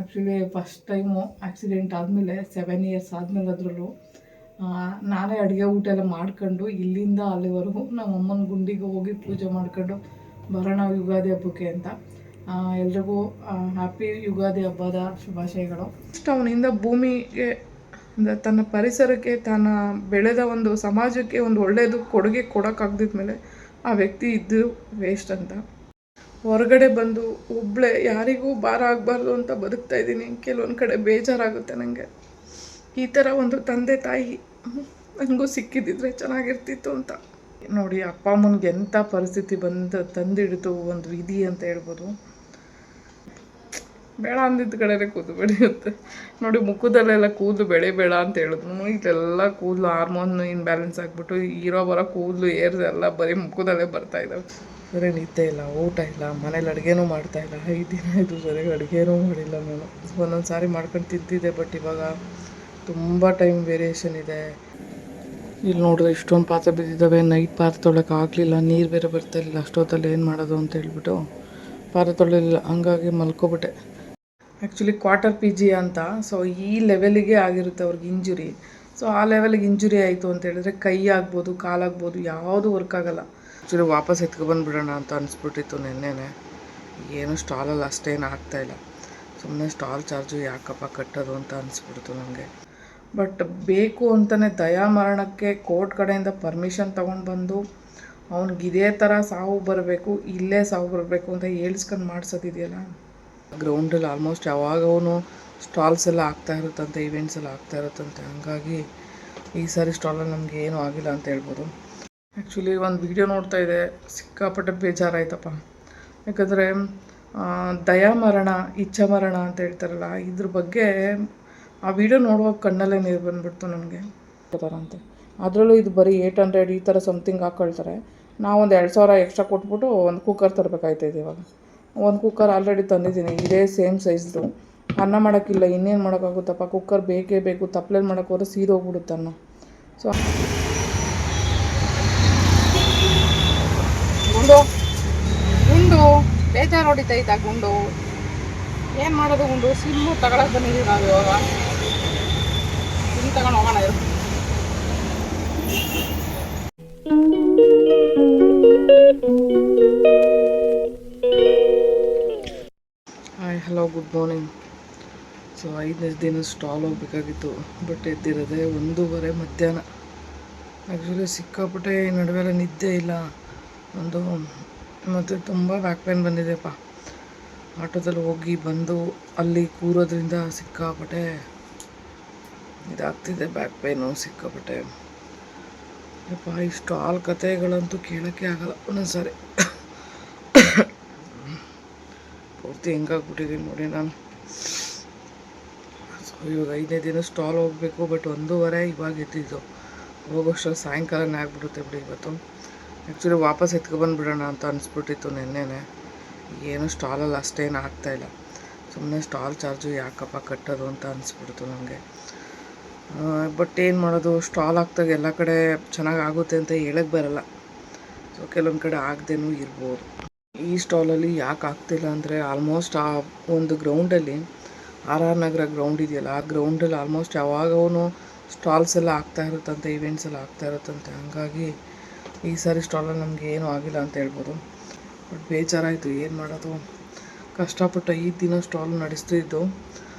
Actually first time accident ಆದಮೇಲೆ 7 years ಆದಮೇಲೆ ಅದರಲ್ಲೂ ನಾನೇ ಅಡುಗೆ ಊಟ ಎಲ್ಲ ಮಾಡ್ಕೊಂಡು ಇಲ್ಲಿಂದ ಅಲ್ಲಿವರೆಗೂ ನಮ್ಮ ಅಮ್ಮನ ಗುಂಡಿಗೆ ಹೋಗಿ ಪೂಜೆ ಮಾಡ್ಕೊಂಡು ಬರೋಣ ಯುಗಾದಿ ಹಬ್ಬಕ್ಕೆ ಅಂತ. ಎಲ್ರಿಗೂ ಹ್ಯಾಪಿ ಯುಗಾದಿ ಹಬ್ಬದ ಶುಭಾಶಯಗಳು. ಇಷ್ಟು ಅವನಿಂದ ಭೂಮಿಗೆ ತನ್ನ ಪರಿಸರಕ್ಕೆ ತನ್ನ ಬೆಳೆದ ಒಂದು ಸಮಾಜಕ್ಕೆ ಒಂದು ಒಳ್ಳೆಯದು ಕೊಡುಗೆ ಕೊಡೋಕ್ಕಾಗ್ದಿದ್ಮೇಲೆ ಆ ವ್ಯಕ್ತಿ ಇದ್ದು ವೇಸ್ಟ್ ಅಂತ. ಹೊರಗಡೆ ಬಂದು ಒಬ್ಬಳೇ ಯಾರಿಗೂ ಭಾರ ಆಗಬಾರ್ದು ಅಂತ ಬದುಕ್ತಾ ಇದ್ದೀನಿ. ಕೆಲವೊಂದು ಕಡೆ ಬೇಜಾರಾಗುತ್ತೆ ನನಗೆ. ಈ ಥರ ಒಂದು ತಂದೆ ತಾಯಿ ನನಗೂ ಸಿಕ್ಕಿದ್ದಿದ್ರೆ ಚೆನ್ನಾಗಿರ್ತಿತ್ತು ಅಂತ. ನೋಡಿ, ಅಪ್ಪ ಅಮ್ಮನಿಗೆ ಎಂಥ ಪರಿಸ್ಥಿತಿ ತಂದಿಡ್ತು ಒಂದು ವಿಧಿ ಅಂತ ಹೇಳ್ಬೋದು. ಬೇಡ ಅಂದಿದ್ದ ಕಡೆ ಕೂದಲು ಬೆಳೆಯುತ್ತೆ ನೋಡಿ. ಮುಖದಲ್ಲೆಲ್ಲ ಕೂದಲು ಬೆಳೆಬೇಡ ಅಂತ ಹೇಳಿದ್ರು. ಇದೆಲ್ಲ ಕೂದಲು ಹಾರ್ಮೋನ್ ಇನ್ಬ್ಯಾಲೆನ್ಸ್ ಆಗಿಬಿಟ್ಟು ಇರೋ ಬರೋ ಕೂದಲು ಏರ್ದೆಲ್ಲ ಬರೀ ಮುಖದಲ್ಲೇ ಬರ್ತಾಯಿದ್ದಾವೆ. ಸರಿ ನಿದ್ದೆ ಇಲ್ಲ, ಊಟ ಇಲ್ಲ, ಮನೇಲಿ ಅಡುಗೆನೂ ಮಾಡ್ತಾಯಿಲ್ಲ. 5 ದಿನ ಇದು ಸರಿಯಾಗಿ ಅಡುಗೆನೂ ಮಾಡಿಲ್ಲ ನಾನು. ಒಂದೊಂದು ಸಾರಿ ಮಾಡ್ಕೊಂಡು ತಿಂತಿದ್ದೆ, ಬಟ್ ಇವಾಗ ತುಂಬ ಟೈಮ್ ವೇರಿಯೇಷನ್ ಇದೆ. ಇಲ್ಲಿ ನೋಡಿದ್ರೆ ಇಷ್ಟೊಂದು ಪಾತ್ರೆ ಬಿದ್ದಿದ್ದಾವೆ. ನೈಟ್ ಪಾತ್ರೆ ತೊಳಕ್ಕೆ ಆಗಲಿಲ್ಲ, ನೀರು ಬೇರೆ ಬರ್ತಾಯಿಲ್ಲ. ಅಷ್ಟೊತ್ತಲ್ಲಿ ಏನು ಮಾಡೋದು ಅಂತ ಹೇಳ್ಬಿಟ್ಟು ಪಾತ್ರೆ ತೊಳೆಯಲಿಲ್ಲ, ಹಂಗಾಗಿ ಮಲ್ಕೊಬಿಟ್ಟೆ. ಆ್ಯಕ್ಚುಲಿ ಕ್ವಾರ್ಟರ್ PG ಅಂತ, ಸೊ ಈ ಲೆವೆಲಿಗೆ ಆಗಿರುತ್ತೆ ಅವ್ರಿಗೆ ಇಂಜುರಿ. ಸೊ ಆ ಲೆವೆಲಿಗೆ ಇಂಜುರಿ ಆಯಿತು ಅಂತ ಹೇಳಿದ್ರೆ ಕೈ ಆಗ್ಬೋದು, ಕಾಲಾಗ್ಬೋದು, ಯಾವುದೂ ವರ್ಕ್ ಆಗೋಲ್ಲ. ಆ್ಯಕ್ಚುಲಿ ವಾಪಸ್ ಎತ್ಕೊಬಂದುಬಿಡೋಣ ಅಂತ ಅನಿಸ್ಬಿಟ್ಟಿತ್ತು ನೆನ್ನೆನೆ. ಏನು ಸ್ಟಾಲಲ್ಲಿ ಅಷ್ಟೇನು ಆಗ್ತಾಯಿಲ್ಲ. ಸುಮ್ಮನೆ ಸ್ಟಾಲ್ ಚಾರ್ಜು ಯಾಕಪ್ಪ ಕಟ್ಟೋದು ಅಂತ ಅನಿಸ್ಬಿಡ್ತು ನನಗೆ. ಬಟ್ ಬೇಕು ಅಂತಲೇ ದಯಾಮರಣಕ್ಕೆ ಕೋರ್ಟ್ ಕಡೆಯಿಂದ ಪರ್ಮಿಷನ್ ತೊಗೊಂಡು ಬಂದು ಅವ್ನಿಗೆ ಇದೇ ಥರ ಸಾವು ಬರಬೇಕು, ಇಲ್ಲೇ ಸಾವು ಬರಬೇಕು ಅಂತ ಹೇಳ್ಸ್ಕೊಂಡು ಮಾಡಿಸೋದಿದೆಯಲ್ಲ. ಗ್ರೌಂಡಲ್ಲಿ ಆಲ್ಮೋಸ್ಟ್ ಯಾವಾಗವೂ ಸ್ಟಾಲ್ಸ್ ಎಲ್ಲ ಆಗ್ತಾ ಇರುತ್ತಂತೆ, ಇವೆಂಟ್ಸ್ ಎಲ್ಲ ಆಗ್ತಾ ಇರುತ್ತಂತೆ. ಹಂಗಾಗಿ ಈ ಸಾರಿ ಸ್ಟಾಲಲ್ಲಿ ನಮಗೆ ಏನೂ ಆಗಿಲ್ಲ ಅಂತ ಹೇಳ್ಬೋದು. ಆ್ಯಕ್ಚುಲಿ ಒಂದು ವಿಡಿಯೋ ನೋಡ್ತಾ ಇದೆ, ಸಿಕ್ಕಾಪಟ್ಟೆ ಬೇಜಾರಾಯ್ತಪ್ಪ. ಯಾಕಂದರೆ ದಯಾಮರಣ, ಇಚ್ಛಾಮರಣ ಅಂತ ಹೇಳ್ತಾರಲ್ಲ, ಇದ್ರ ಬಗ್ಗೆ ಆ ವಿಡಿಯೋ ನೋಡುವಾಗ ಕಣ್ಣಲ್ಲೇ ನೀರು ಬಂದುಬಿಡ್ತು ನನಗೆ. ಅಂತೆ ಅದರಲ್ಲೂ ಇದು ಬರೀ 800 ಈ ಥರ ಸಮಥಿಂಗ್ ಹಾಕ್ಕೊಳ್ತಾರೆ. ನಾವೊಂದು 2000 ಎಕ್ಸ್ಟ್ರಾ ಕೊಟ್ಬಿಟ್ಟು ಒಂದು ಕುಕ್ಕರ್ ತರಬೇಕಾಯ್ತದೆ. ಇವಾಗ ಒಂದು ಕುಕ್ಕರ್ ಆಲ್ರೆಡಿ ತಂದಿದ್ದೀನಿ, ಇದೇ ಸೇಮ್ ಸೈಜ್ದು. ಅನ್ನ ಮಾಡೋಕ್ಕಿಲ್ಲ, ಇನ್ನೇನು ಮಾಡೋಕ್ಕಾಗುತ್ತಪ್ಪ. ಕುಕ್ಕರ್ ಬೇಕೇ ಬೇಕು. ತಪ್ಪಲೆಲ್ಲಿ ಮಾಡೋಕ್ಕೆ ಹೋದ್ರೆ ಸೀದೋಗ್ಬಿಡುತ್ತೆ ಅನ್ನ. ಸೊ ಗುಂಡು ಬೇಜಾರು ಹೊಡಿತೈತಾ ಗುಂಡು. ಏನು ಮಾಡೋದು ಗುಂಡು? ಸಿಮ್ಮು ತಗೊಳಕ್ಕೆ ಬಂದಿದ್ದೀವಿ ನಾವು ಇವಾಗ. ಸಿಮ್ ತಗೊಂಡು ಹೋಗೋಣ ಇರು. Hi, hello, good morning. So 5ನೇ ದಿನ ಸ್ಟಾಲ್ ಹೋಗ್ಬೇಕಾಗಿತ್ತು, ಬಟ್ ಎದ್ದಿರೋದೆ 1:30 ಮಧ್ಯಾಹ್ನ. ಆ್ಯಕ್ಚುಲಿ ಸಿಕ್ಕಾಪಟ್ಟೆ ನಡುವೆಲ್ಲ ನಿದ್ದೆ ಇಲ್ಲ ಮತ್ತು ತುಂಬ ಬ್ಯಾಕ್ ಪೇನ್ ಬಂದಿದೆಯಪ್ಪ. ಆಟೋದಲ್ಲಿ ಹೋಗಿ ಬಂದು ಅಲ್ಲಿ ಕೂರೋದ್ರಿಂದ ಸಿಕ್ಕಾಪಟ್ಟೆ ಇದಾಗ್ತಿದೆ, ಬ್ಯಾಕ್ ಪೇನು ಸಿಕ್ಕಾಪಟ್ಟೆ. ಯಪ್ಪ, ಈ ಸ್ಟಾಲ್ ಕತೆಗಳಂತೂ ಕೇಳೋಕ್ಕೆ ಆಗಲ್ಲ ಒಂದೊಂದು ಸಾರಿ. ಪೂರ್ತಿ ಹೆಂಗಾಗ್ಬಿಟ್ಟಿದ್ದೀನಿ ನೋಡಿ ನಾನು. ಸೊ ಇವಾಗ 5ನೇ ದಿನ ಸ್ಟಾಲ್ ಹೋಗಬೇಕು, ಬಟ್ 1:30 ಇವಾಗ ಎದ್ದಿದ್ದು. ಹೋಗೋಷ್ಟರಲ್ಲಿ ಸಾಯಂಕಾಲನೇ ಆಗಿಬಿಡುತ್ತೆ ಬಿಡಿ ಇವತ್ತು. ಆ್ಯಕ್ಚುಲಿ ವಾಪಸ್ ಎತ್ಕೊಬಂದುಬಿಡೋಣ ಅಂತ ಅನಿಸ್ಬಿಟ್ಟಿತ್ತು ನೆನ್ನೆನೆ. ಏನು ಸ್ಟಾಲಲ್ಲಿ ಅಷ್ಟೇನು ಆಗ್ತಾಯಿಲ್ಲ. ಸುಮ್ಮನೆ ಸ್ಟಾಲ್ ಚಾರ್ಜು ಯಾಕಪ್ಪ ಕಟ್ಟೋದು ಅಂತ ಅನಿಸ್ಬಿಡ್ತು ನನಗೆ. ಬಟ್ ಏನು ಮಾಡೋದು, ಸ್ಟಾಲ್ ಆಗ್ತಾಗ ಎಲ್ಲ ಕಡೆ ಚೆನ್ನಾಗಿ ಆಗುತ್ತೆ ಅಂತ ಹೇಳಕ್ಕೆ ಬರಲ್ಲ. ಸೊ ಕೆಲವೊಂದು ಕಡೆ ಆಗದೇನೂ ಇರ್ಬೋದು. ಈ ಸ್ಟಾಲಲ್ಲಿ ಯಾಕೆ ಆಗ್ತಿಲ್ಲ ಅಂದರೆ, ಆಲ್ಮೋಸ್ಟ್ ಆ ಒಂದು ಗ್ರೌಂಡಲ್ಲಿ RR ನಗರ ಗ್ರೌಂಡ್ ಇದೆಯಲ್ಲ, ಆ ಗ್ರೌಂಡಲ್ಲಿ ಆಲ್ಮೋಸ್ಟ್ ಯಾವಾಗವೂ ಸ್ಟಾಲ್ಸ್ ಎಲ್ಲ ಆಗ್ತಾ ಇರುತ್ತಂತೆ, ಇವೆಂಟ್ಸ್ ಎಲ್ಲ ಆಗ್ತಾ ಇರುತ್ತಂತೆ. ಹಂಗಾಗಿ ಈ ಸಾರಿ ಸ್ಟಾಲಲ್ಲಿ ನಮಗೆ ಏನೂ ಆಗಿಲ್ಲ ಅಂತ ಹೇಳ್ಬೋದು. ಬಟ್ ಬೇಜಾರಾಯಿತು, ಏನು ಮಾಡೋದು. ಕಷ್ಟಪಟ್ಟು 5 ದಿನ ಸ್ಟಾಲ್ ನಡೆಸ್ತಿದ್ದು.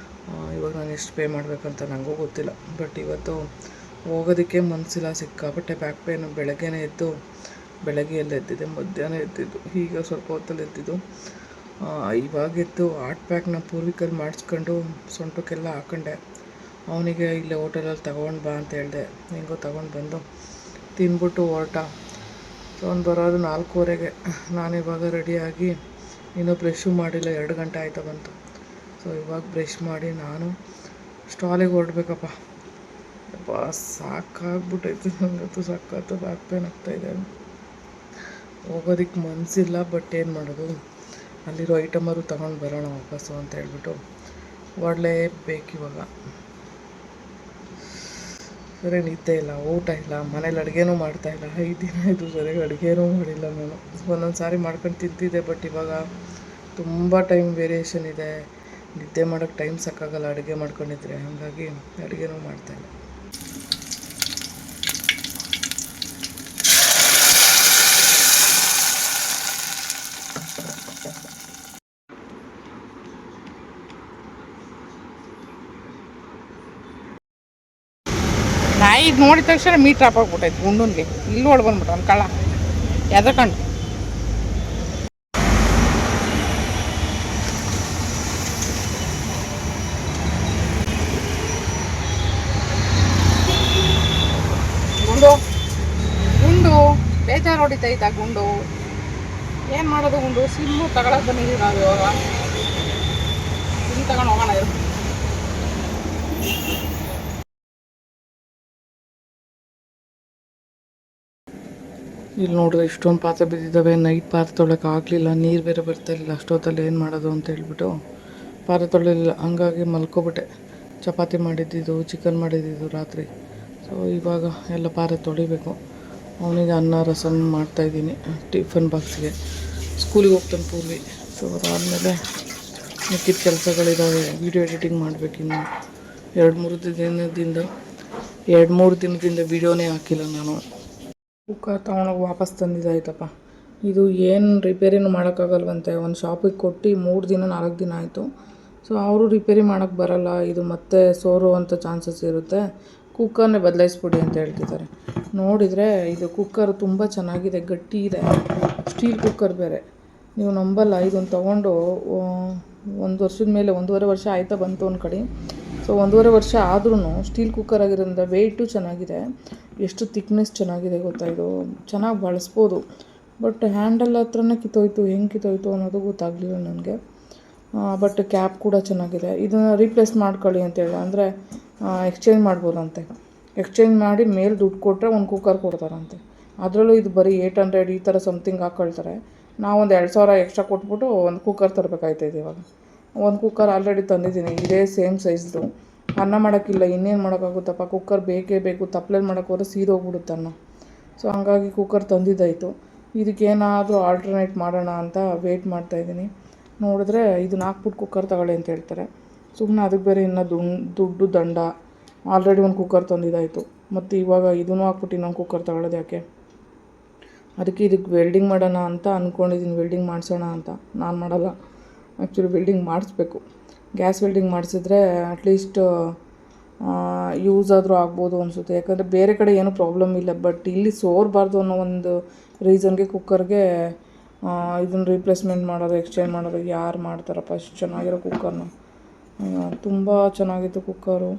ಇವಾಗ ನಾನು ಎಷ್ಟು ಪೇ ಮಾಡಬೇಕಂತ ನನಗೂ ಗೊತ್ತಿಲ್ಲ. ಬಟ್ ಇವತ್ತು ಹೋಗೋದಕ್ಕೆ ಮನಸ್ಸಿಲ್ಲ, ಸಿಕ್ಕಾಪಟ್ಟೆ ಬ್ಯಾಕ್ ಪೇನು. ಬೆಳಗ್ಗೆನೇ ಎದ್ದು, ಬೆಳಗ್ಗೆ ಎಲ್ಲ ಎದ್ದಿದ್ದೆ, ಮಧ್ಯಾಹ್ನ ಎದ್ದಿದ್ದು, ಈಗ ಸ್ವಲ್ಪ ಹೊತ್ತಲ್ಲಿ ಎದ್ದಿದ್ದು. ಇವಾಗ ಎದ್ದು ಹಾಟ್ ಪ್ಯಾಕ್ನ ಪೂರ್ವಿಕಲ್ಲಿ ಮಾಡಿಸ್ಕೊಂಡು ಸೊಂಟಕ್ಕೆಲ್ಲ ಹಾಕೊಂಡೆ. ಅವನಿಗೆ ಇಲ್ಲೇ ಹೋಟೆಲಲ್ಲಿ ತಗೊಂಡು ಬಾ ಅಂತ ಹೇಳಿದೆ. ಹೆಂಗೋ ತಗೊಂಡು ಬಂದು ತಿಂದ್ಬಿಟ್ಟು ಹೊರಟ. ಸೊ ಅವ್ನು ಬರೋದು 4:15ಗೆ. ನಾನಿವಾಗ ರೆಡಿಯಾಗಿ ಇನ್ನೂ ಬ್ರಷು ಮಾಡಿಲ್ಲ, 2 ಗಂಟೆ ಆಯ್ತಾ ಬಂತು. ಸೊ ಇವಾಗ ಬ್ರಷ್ ಮಾಡಿ ನಾನು ಸ್ಟಾಲಿಗೆ ಹೊರಡ್ಬೇಕಪ್ಪ. ಯಪ್ಪ, ಸಾಕಾಗ್ಬಿಟ್ಟೈತೆ ನನಗಂತೂ. ಸಕ್ಕತ್ತು ಬ್ಯಾಕ್ ಪೇನ್ ಆಗ್ತಾಯಿದೆ. ಹೋಗೋದಕ್ಕೆ ಮನಸ್ಸಿಲ್ಲ, ಬಟ್ ಏನು ಮಾಡೋದು, ಅಲ್ಲಿರೋ ಐಟಮರು ತಗೊಂಡು ಬರೋಣ ವಾಪಸ್ಸು ಅಂತ ಹೇಳ್ಬಿಟ್ಟು ಹೊರಡಲೇಬೇಕಿವಾಗ. ಸರಿ ನಿದ್ದೆ ಇಲ್ಲ, ಊಟ ಇಲ್ಲ, ಮನೇಲಿ ಅಡುಗೆನೂ ಮಾಡ್ತಾಯಿಲ್ಲ. 5 ದಿನ ಇದು ಸರಿಯಾಗಿ ಅಡುಗೆನೂ ಮಾಡಿಲ್ಲ ನಾನು. ಒಂದೊಂದು ಸಾರಿ ಮಾಡ್ಕೊಂಡು ತಿಂತಿದ್ದೆ, ಬಟ್ ಇವಾಗ ತುಂಬ ಟೈಮ್ ವೇರಿಯೇಷನ್ ಇದೆ. ನಿದ್ದೆ ಮಾಡೋಕ್ಕೆ ಟೈಮ್ ಸಾಕಾಗಲ್ಲ ಅಡುಗೆ ಮಾಡ್ಕೊಂಡಿದ್ರೆ, ಹಾಗಾಗಿ ಅಡುಗೆನೂ ಮಾಡ್ತಾಯಿಲ್ಲ. ನಾಯಿ ಇದು ನೋಡಿದ ತಕ್ಷಣ ಮೀಟ್ ಡ್ರಾಪ್ ಆಗ್ಬಿಟ್ಟೈತೆ ಗುಂಡನ್ಗೆ. ಇಲ್ಲಿ ಓಡ್ ಬಂದ್ಬಿಟ್ಟು ಅವ್ನು ಕಳ್ಳ ಎದಕಂಡು. ಗುಂಡು ಗುಂಡು ಬೇಜಾರು ಹೊಡಿತೈತಾ ಗುಂಡು? ಏನು ಮಾಡೋದು ಗುಂಡು? ಸಿಮ್ಮು ತಗೊಳಕ್ಕೆ ಬಂದಿದ್ದೀವಿ ನಾವು ಇವಾಗ. ಸಿಮ್ ತಗೊಂಡು ಹೋಗೋಣ ಇರು. ಇಲ್ಲಿ ನೋಡಿದ್ರೆ ಇಷ್ಟೊಂದು ಪಾತ್ರೆ ಬಿದ್ದಿದ್ದಾವೆ. ನೈಟ್ ಪಾತ್ರೆ ತೊಳಕ್ಕೆ ಆಗಲಿಲ್ಲ, ನೀರು ಬೇರೆ ಬರ್ತಾಯಿರಲಿಲ್ಲ. ಅಷ್ಟೊತ್ತಲ್ಲಿ ಏನು ಮಾಡೋದು ಅಂತ ಹೇಳ್ಬಿಟ್ಟು ಪಾತ್ರೆ ತೊಳಿಲಿಲ್ಲ. ಹಂಗಾಗಿ ಮಲ್ಕೊಬಿಟ್ಟೆ. ಚಪಾತಿ ಮಾಡಿದ್ದಿದ್ದು, ಚಿಕನ್ ಮಾಡಿದ್ದಿದ್ದು ರಾತ್ರಿ. ಸೊ ಇವಾಗ ಎಲ್ಲ ಪಾತ್ರೆ ತೊಳಿಬೇಕು. ಅವನಿಗೆ ಅನ್ನ ರಸಮ್ ಮಾಡ್ತಾಯಿದ್ದೀನಿ ಟಿಫನ್ ಬಾಕ್ಸ್ಗೆ. ಸ್ಕೂಲಿಗೆ ಹೋಗ್ತಾನೆ ಪೂರ್ವಿ. ಸೊ ಅದಾದಮೇಲೆ ಮಿಕ್ಕಿದ ಕೆಲಸಗಳಿದ್ದಾವೆ. ವೀಡಿಯೋ ಎಡಿಟಿಂಗ್ ಮಾಡಬೇಕಿನ್ನು 2-3 ದಿನದಿಂದ ವೀಡಿಯೋನೇ ಹಾಕಿಲ್ಲ ನಾನು. ಕುಕ್ಕರ್ ತೊಗೊಂಡೋಗಿ ವಾಪಸ್ ತಂದಿದ್ದಾಯ್ತಪ್ಪ. ಇದು ಏನು ರಿಪೇರಿನೂ ಮಾಡೋಕ್ಕಾಗಲ್ವಂತೆ. ಒಂದು ಶಾಪಿಗೆ ಕೊಟ್ಟು 3 ದಿನ 4 ದಿನ ಆಯಿತು. ಸೊ ಅವರು ರಿಪೇರಿ ಮಾಡೋಕ್ಕೆ ಬರಲ್ಲ, ಇದು ಮತ್ತೆ ಸೋರುವಂಥ ಚಾನ್ಸಸ್ ಇರುತ್ತೆ, ಕುಕ್ಕರ್ನೇ ಬದಲಾಯಿಸ್ಬಿಡಿ ಅಂತ ಹೇಳ್ತಿದ್ದಾರೆ. ನೋಡಿದರೆ ಇದು ಕುಕ್ಕರ್ ತುಂಬ ಚೆನ್ನಾಗಿದೆ, ಗಟ್ಟಿ ಇದೆ. ಸ್ಟೀಲ್ ಕುಕ್ಕರ್ ಬೇರೆ. ನೀವು ನಂಬಲ್ಲ, ಇದನ್ನು ತೊಗೊಂಡು 1 ವರ್ಷದ ಮೇಲೆ 1.5 ವರ್ಷ ಆಯ್ತಾ ಬಂತು ಒಂದು ಕಡೆ. ಸೊ 1.5 ವರ್ಷ ಆದ್ರೂ ಸ್ಟೀಲ್ ಕುಕ್ಕರ್ ಆಗಿರೋದ್ರಿಂದ ವೆಯ್ಟು ಚೆನ್ನಾಗಿದೆ. ಎಷ್ಟು ತಿಕ್ನೆಸ್ ಚೆನ್ನಾಗಿದೆ ಗೊತ್ತಾ, ಇದು ಚೆನ್ನಾಗಿ ಬಳಸ್ಬೋದು. ಬಟ್ ಹ್ಯಾಂಡಲ್ ಹತ್ರನೇ ಕಿತ್ತೋಯ್ತು, ಹೆಂಗೆ ಕಿತ್ತೋಯ್ತು ಅನ್ನೋದು ಗೊತ್ತಾಗಲಿಲ್ಲ ನನಗೆ. ಬಟ್ ಕ್ಯಾಪ್ ಕೂಡ ಚೆನ್ನಾಗಿದೆ. ಇದನ್ನು ರೀಪ್ಲೇಸ್ ಮಾಡ್ಕೊಳ್ಳಿ ಅಂತೇಳಿ, ಅಂದರೆ ಎಕ್ಸ್ಚೇಂಜ್ ಮಾಡ್ಬೋದಂತೆ. ಎಕ್ಸ್ಚೇಂಜ್ ಮಾಡಿ ಮೇಲೆ ದುಡ್ಡು ಕೊಟ್ಟರೆ ಒಂದು ಕುಕ್ಕರ್ ಕೊಡ್ತಾರಂತೆ. ಅದರಲ್ಲೂ ಇದು ಬರೀ 800 ಈ ಥರ ಸಮಥಿಂಗ್ ಹಾಕ್ಕೊಳ್ತಾರೆ. ನಾವೊಂದು 2000 ಎಕ್ಸ್ಟ್ರಾ ಕೊಟ್ಬಿಟ್ಟು ಒಂದು ಕುಕ್ಕರ್ ತರಬೇಕಾಯ್ತದೆ ಇವಾಗ. ಒಂದು ಕುಕ್ಕರ್ ಆಲ್ರೆಡಿ ತಂದಿದ್ದೀನಿ, ಇದೇ ಸೇಮ್ ಸೈಜ್ದು. ಅನ್ನ ಮಾಡೋಕ್ಕಿಲ್ಲ, ಇನ್ನೇನು ಮಾಡೋಕ್ಕಾಗುತ್ತಪ್ಪ, ಕುಕ್ಕರ್ ಬೇಕೇ ಬೇಕು. ತಪ್ಪಲೆಲ್ಲಿ ಮಾಡೋಕ್ಕೆ ಹೋದ್ರೆ ಸೀದೋಗ್ಬಿಡುತ್ತೆ ಅನ್ನ. ಸೊ ಹಂಗಾಗಿ ಕುಕ್ಕರ್ ತಂದಿದ್ದಾಯಿತು. ಇದಕ್ಕೇನಾದರೂ ಆಲ್ಟರ್ನೇಟ್ ಮಾಡೋಣ ಅಂತ ವೆಯ್ಟ್ ಮಾಡ್ತಾಯಿದ್ದೀನಿ. ನೋಡಿದ್ರೆ ಇದನ್ನ ಹಾಕ್ಬಿಟ್ಟು ಕುಕ್ಕರ್ ತಗೊಳ್ಳಿ ಅಂತ ಹೇಳ್ತಾರೆ. ಸುಮ್ಮನೆ ಅದಕ್ಕೆ ಬೇರೆ ಇನ್ನೂ ದುಡ್ಡು ದಂಡ. ಆಲ್ರೆಡಿ ಒಂದು ಕುಕ್ಕರ್ ತಂದಿದ್ದಾಯಿತು, ಮತ್ತು ಇವಾಗ ಇದನ್ನು ಹಾಕ್ಬಿಟ್ಟು ಇನ್ನೊಂದು ಕುಕ್ಕರ್ ತಗೊಳ್ಳೋದು ಯಾಕೆ? ಅದಕ್ಕೆ ಇದಕ್ಕೆ ವೆಲ್ಡಿಂಗ್ ಮಾಡೋಣ ಅಂತ ಅಂದ್ಕೊಂಡಿದ್ದೀನಿ. ವೆಲ್ಡಿಂಗ್ ಮಾಡಿಸೋಣ ಅಂತ. ನಾನು ಮಾಡಲ್ಲ ಆ್ಯಕ್ಚುಲಿ, ವೆಲ್ಡಿಂಗ್ ಮಾಡಿಸ್ಬೇಕು. ಗ್ಯಾಸ್ ವೆಲ್ಡಿಂಗ್ ಮಾಡಿಸಿದ್ರೆ ಅಟ್ಲೀಸ್ಟ್ ಯೂಸ್ ಆದರೂ ಆಗ್ಬೋದು ಅನಿಸುತ್ತೆ. ಯಾಕಂದರೆ ಬೇರೆ ಕಡೆ ಏನೂ ಪ್ರಾಬ್ಲಮ್ ಇಲ್ಲ, ಬಟ್ ಇಲ್ಲಿ ಸೋರಬಾರ್ದು ಅನ್ನೋ ಒಂದು ರೀಸನ್ಗೆ ಕುಕ್ಕರ್ಗೆ ಇದನ್ನು ರೀಪ್ಲೇಸ್ಮೆಂಟ್ ಮಾಡೋದು, ಎಕ್ಸ್ಚೇಂಜ್ ಮಾಡೋದು ಯಾರು ಮಾಡ್ತಾರಪ್ಪ? ಅಷ್ಟು ಚೆನ್ನಾಗಿರೋ ಕುಕ್ಕರ್ನ. ತುಂಬ ಚೆನ್ನಾಗಿತ್ತು ಕುಕ್ಕರು.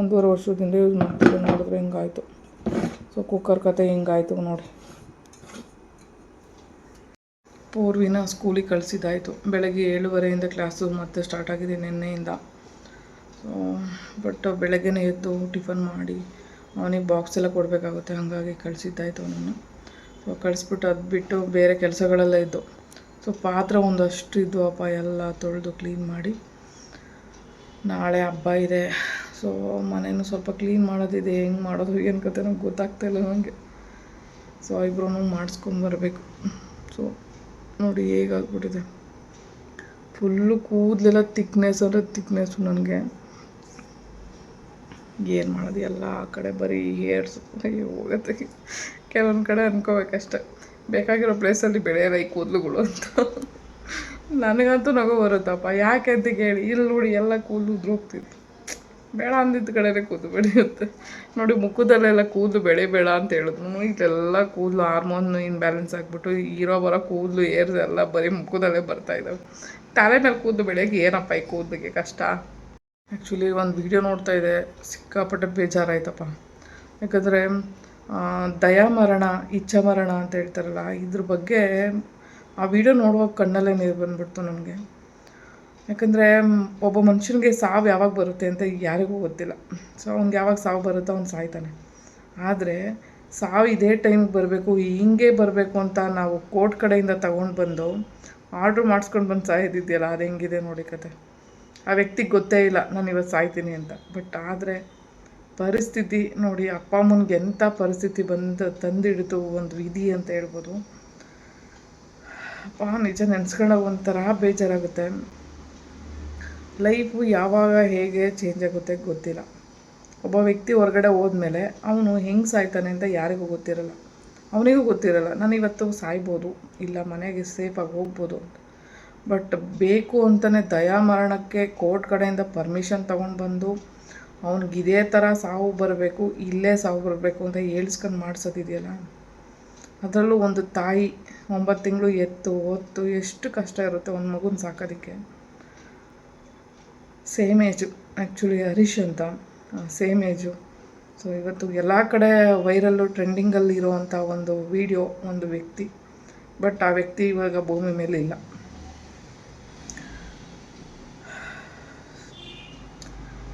1.5 ವರ್ಷದಿಂದ ಯೂಸ್ ಮಾಡ್ತಿದ್ದೆ. ನೋಡಿದ್ರೆ ಹಿಂಗಾಯಿತು. ಸೊ ಕುಕ್ಕರ್ ಕತೆ ಹಿಂಗಾಯಿತು ನೋಡಿ. ಪೂರ್ವಿನ ಸ್ಕೂಲಿಗೆ ಕಳಿಸಿದ್ದಾಯಿತು. ಬೆಳಗ್ಗೆ 7:30 ಕ್ಲಾಸು ಮತ್ತೆ ಸ್ಟಾರ್ಟ್ ಆಗಿದೆ ನಿನ್ನೆಯಿಂದ. ಸೊ ಬಟ್ ಬೆಳಗ್ಗೆನೇ ಎದ್ದು ಟಿಫನ್ ಮಾಡಿ ಅವನಿಗೆ ಬಾಕ್ಸ್ ಎಲ್ಲ ಕೊಡಬೇಕಾಗುತ್ತೆ, ಹಾಗಾಗಿ ಕಳಿಸಿದ್ದಾಯಿತು ಅವನನ್ನು. ಸೊ ಕಳಿಸ್ಬಿಟ್ಟು ಅದು ಬಿಟ್ಟು ಬೇರೆ ಕೆಲಸಗಳೆಲ್ಲ ಇದ್ದು. ಸೊ ಪಾತ್ರೆ ಒಂದಷ್ಟು ಇದ್ದು ಅಪ್ಪ, ಎಲ್ಲ ತೊಳೆದು ಕ್ಲೀನ್ ಮಾಡಿ. ನಾಳೆ ಹಬ್ಬ ಇದೆ. ಸೊ ಮನೇನೂ ಸ್ವಲ್ಪ ಕ್ಲೀನ್ ಮಾಡೋದಿದೆ. ಹೆಂಗೆ ಮಾಡೋದು ಏನು ಕತೆ ನಂಗೆ ಗೊತ್ತಾಗ್ತಾಯಿಲ್ಲ ನನಗೆ. ಸೊ ಇಬ್ಬರೂ ಮಾಡಿಸ್ಕೊಂಬರ್ಬೇಕು. ಸೊ ನೋಡಿ ಹೇಗಾಗ್ಬಿಟ್ಟಿದೆ. ಫುಲ್ಲು ಕೂದಲೆಲ್ಲ ತಿಕ್ನೆಸ್ ಅಂದರೆ ತಿಕ್ನೆಸ್ಸು ನನಗೆ. ಏನು ಮಾಡೋದು, ಎಲ್ಲ ಆ ಕಡೆ ಬರೀ ಹೇರ್ಸು. ಅಯ್ಯೋ ಹೋಗುತ್ತೆ. ಕೆಲವೊಂದು ಕಡೆ ಅನ್ಕೋಬೇಕಷ್ಟೆ, ಬೇಕಾಗಿರೋ ಪ್ಲೇಸಲ್ಲಿ ಬೆಳೆಯಲ್ಲ ಈ ಕೂದಲುಗಳು ಅಂತ. ನನಗಂತೂ ನಗು ಬರುತ್ತಪ್ಪ. ಯಾಕೆ ಅಂತ ಕೇಳಿ, ಇಲ್ಲಿ ನೋಡಿ ಎಲ್ಲ ಕೂದಲು ಉದ್ರೋಗ್ತಿತ್ತು. ಬೇಡ ಅಂದಿದ್ದ ಕಡೆನೇ ಕೂದಲು ಬೆಳೆಯುತ್ತೆ ನೋಡಿ. ಮುಖದಲ್ಲೆಲ್ಲ ಕೂದಲು ಬೆಳೆಬೇಡ ಅಂತ ಹೇಳಿದ್ರು. ಇಲ್ಲೆಲ್ಲ ಕೂದಲು ಹಾರ್ಮೋನ್ ಇನ್ಬ್ಯಾಲೆನ್ಸ್ ಆಗಿಬಿಟ್ಟು ಬರೋ ಕೂದಲು ಏರ್ಸ್ ಎಲ್ಲ ಬರೀ ಮುಖದಲ್ಲೇ ಬರ್ತಾಯಿದ್ದಾವೆ. ತಲೆ ಮೇಲೆ ಕೂದಲು ಬೆಳೆಯೋಕ್ಕೆ ಏನಪ್ಪ ಈ ಕೂದಲಿಗೆ ಕಷ್ಟ? ಆ್ಯಕ್ಚುಲಿ ಒಂದು ವೀಡಿಯೋ ನೋಡ್ತಾ ಇದೆ, ಸಿಕ್ಕಾಪಟ್ಟೆ ಬೇಜಾರಾಯ್ತಪ್ಪ. ಯಾಕಂದರೆ ದಯಾಮರಣ ಇಚ್ಛಾಮರಣ ಅಂತ ಹೇಳ್ತಾರಲ್ಲ, ಇದ್ರ ಬಗ್ಗೆ ಆ ವಿಡಿಯೋ ನೋಡುವಾಗ ಕಣ್ಣಲ್ಲೇ ನೀರು ಬಂದುಬಿಡ್ತು ನನಗೆ. ಯಾಕಂದರೆ ಒಬ್ಬ ಮನುಷ್ಯನಿಗೆ ಸಾವು ಯಾವಾಗ ಬರುತ್ತೆ ಅಂತ ಯಾರಿಗೂ ಗೊತ್ತಿಲ್ಲ. ಸೊ ಅವ್ನಿಗೆ ಯಾವಾಗ ಸಾವು ಬರುತ್ತೋ ಅವ್ನು ಸಾಯ್ತಾನೆ. ಆದರೆ ಸಾವು ಇದೇ ಟೈಮಿಗೆ ಬರಬೇಕು, ಹಿಂಗೆ ಬರಬೇಕು ಅಂತ ನಾವು ಕೋರ್ಟ್ ಕಡೆಯಿಂದ ತಗೊಂಡು ಬಂದು ಆರ್ಡ್ರ್ ಮಾಡಿಸ್ಕೊಂಡು ಬಂದು ಸಾಯೋದಿದೆಯಲ್ಲ, ಅದು ಹೆಂಗಿದೆ ನೋಡಿ ಕತೆ. ಆ ವ್ಯಕ್ತಿಗೆ ಗೊತ್ತೇ ಇಲ್ಲ ನಾನು ಇವತ್ತು ಸಾಯ್ತೀನಿ ಅಂತ. ಬಟ್ ಆದರೆ ಪರಿಸ್ಥಿತಿ ನೋಡಿ, ಅಪ್ಪ ಅಮ್ಮನಿಗೆ ಎಂಥ ಪರಿಸ್ಥಿತಿ ತಂದಿಡ್ತು ಒಂದು ವಿಧಿ ಅಂತ ಹೇಳ್ಬೋದು. ಅಪ್ಪ ನಿಜ ನೆನೆಸ್ಕೊಂಡಾಗ ಒಂಥರ ಬೇಜಾರಾಗುತ್ತೆ. ಲೈಫು ಯಾವಾಗ ಹೇಗೆ ಚೇಂಜ್ ಆಗುತ್ತೆ ಗೊತ್ತಿಲ್ಲ. ಒಬ್ಬ ವ್ಯಕ್ತಿ ಹೊರಗಡೆ ಹೋದ್ಮೇಲೆ ಅವನು ಹೆಂಗೆ ಸಾಯ್ತಾನೆ ಅಂತ ಯಾರಿಗೂ ಗೊತ್ತಿರಲ್ಲ, ಅವನಿಗೂ ಗೊತ್ತಿರಲ್ಲ. ನಾನು ಇವತ್ತು ಸಾಯ್ಬೋದು, ಇಲ್ಲ ಮನೆಗೆ ಸೇಫಾಗಿ ಹೋಗ್ಬೋದು ಅಂತ. ಬಟ್ ಬೇಕು ಅಂತಲೇ ದಯಾಮರಣಕ್ಕೆ ಕೋರ್ಟ್ ಕಡೆಯಿಂದ ಪರ್ಮಿಷನ್ ತೊಗೊಂಡು ಬಂದು ಅವ್ನಿಗೆ ಇದೇ ಥರ ಸಾವು ಬರಬೇಕು, ಇಲ್ಲೇ ಸಾವು ಬರಬೇಕು ಅಂತ ಹೇಳ್ಸ್ಕೊಂಡು ಮಾಡಿಸೋದಿದೆಯಲ್ಲ, ಅದರಲ್ಲೂ ಒಂದು ತಾಯಿ 9 ತಿಂಗಳು ಎತ್ತು ಹೊತ್ತು ಎಷ್ಟು ಕಷ್ಟ ಇರುತ್ತೆ ಒಂದು ಮಗುನ ಸಾಕೋದಕ್ಕೆ. ಸೇಮ್ ಏಜು, ಆ್ಯಕ್ಚುಲಿ ಹರೀಶ್ ಅಂತ ಸೇಮ್ ಏಜು. ಸೊ ಇವತ್ತು ಎಲ್ಲ ಕಡೆ ವೈರಲ್ಲು ಟ್ರೆಂಡಿಂಗಲ್ಲಿ ಇರೋವಂಥ ಒಂದು ವಿಡಿಯೋ, ಒಂದು ವ್ಯಕ್ತಿ. ಬಟ್ ಆ ವ್ಯಕ್ತಿ ಇವಾಗ ಭೂಮಿ ಮೇಲೆ ಇಲ್ಲ.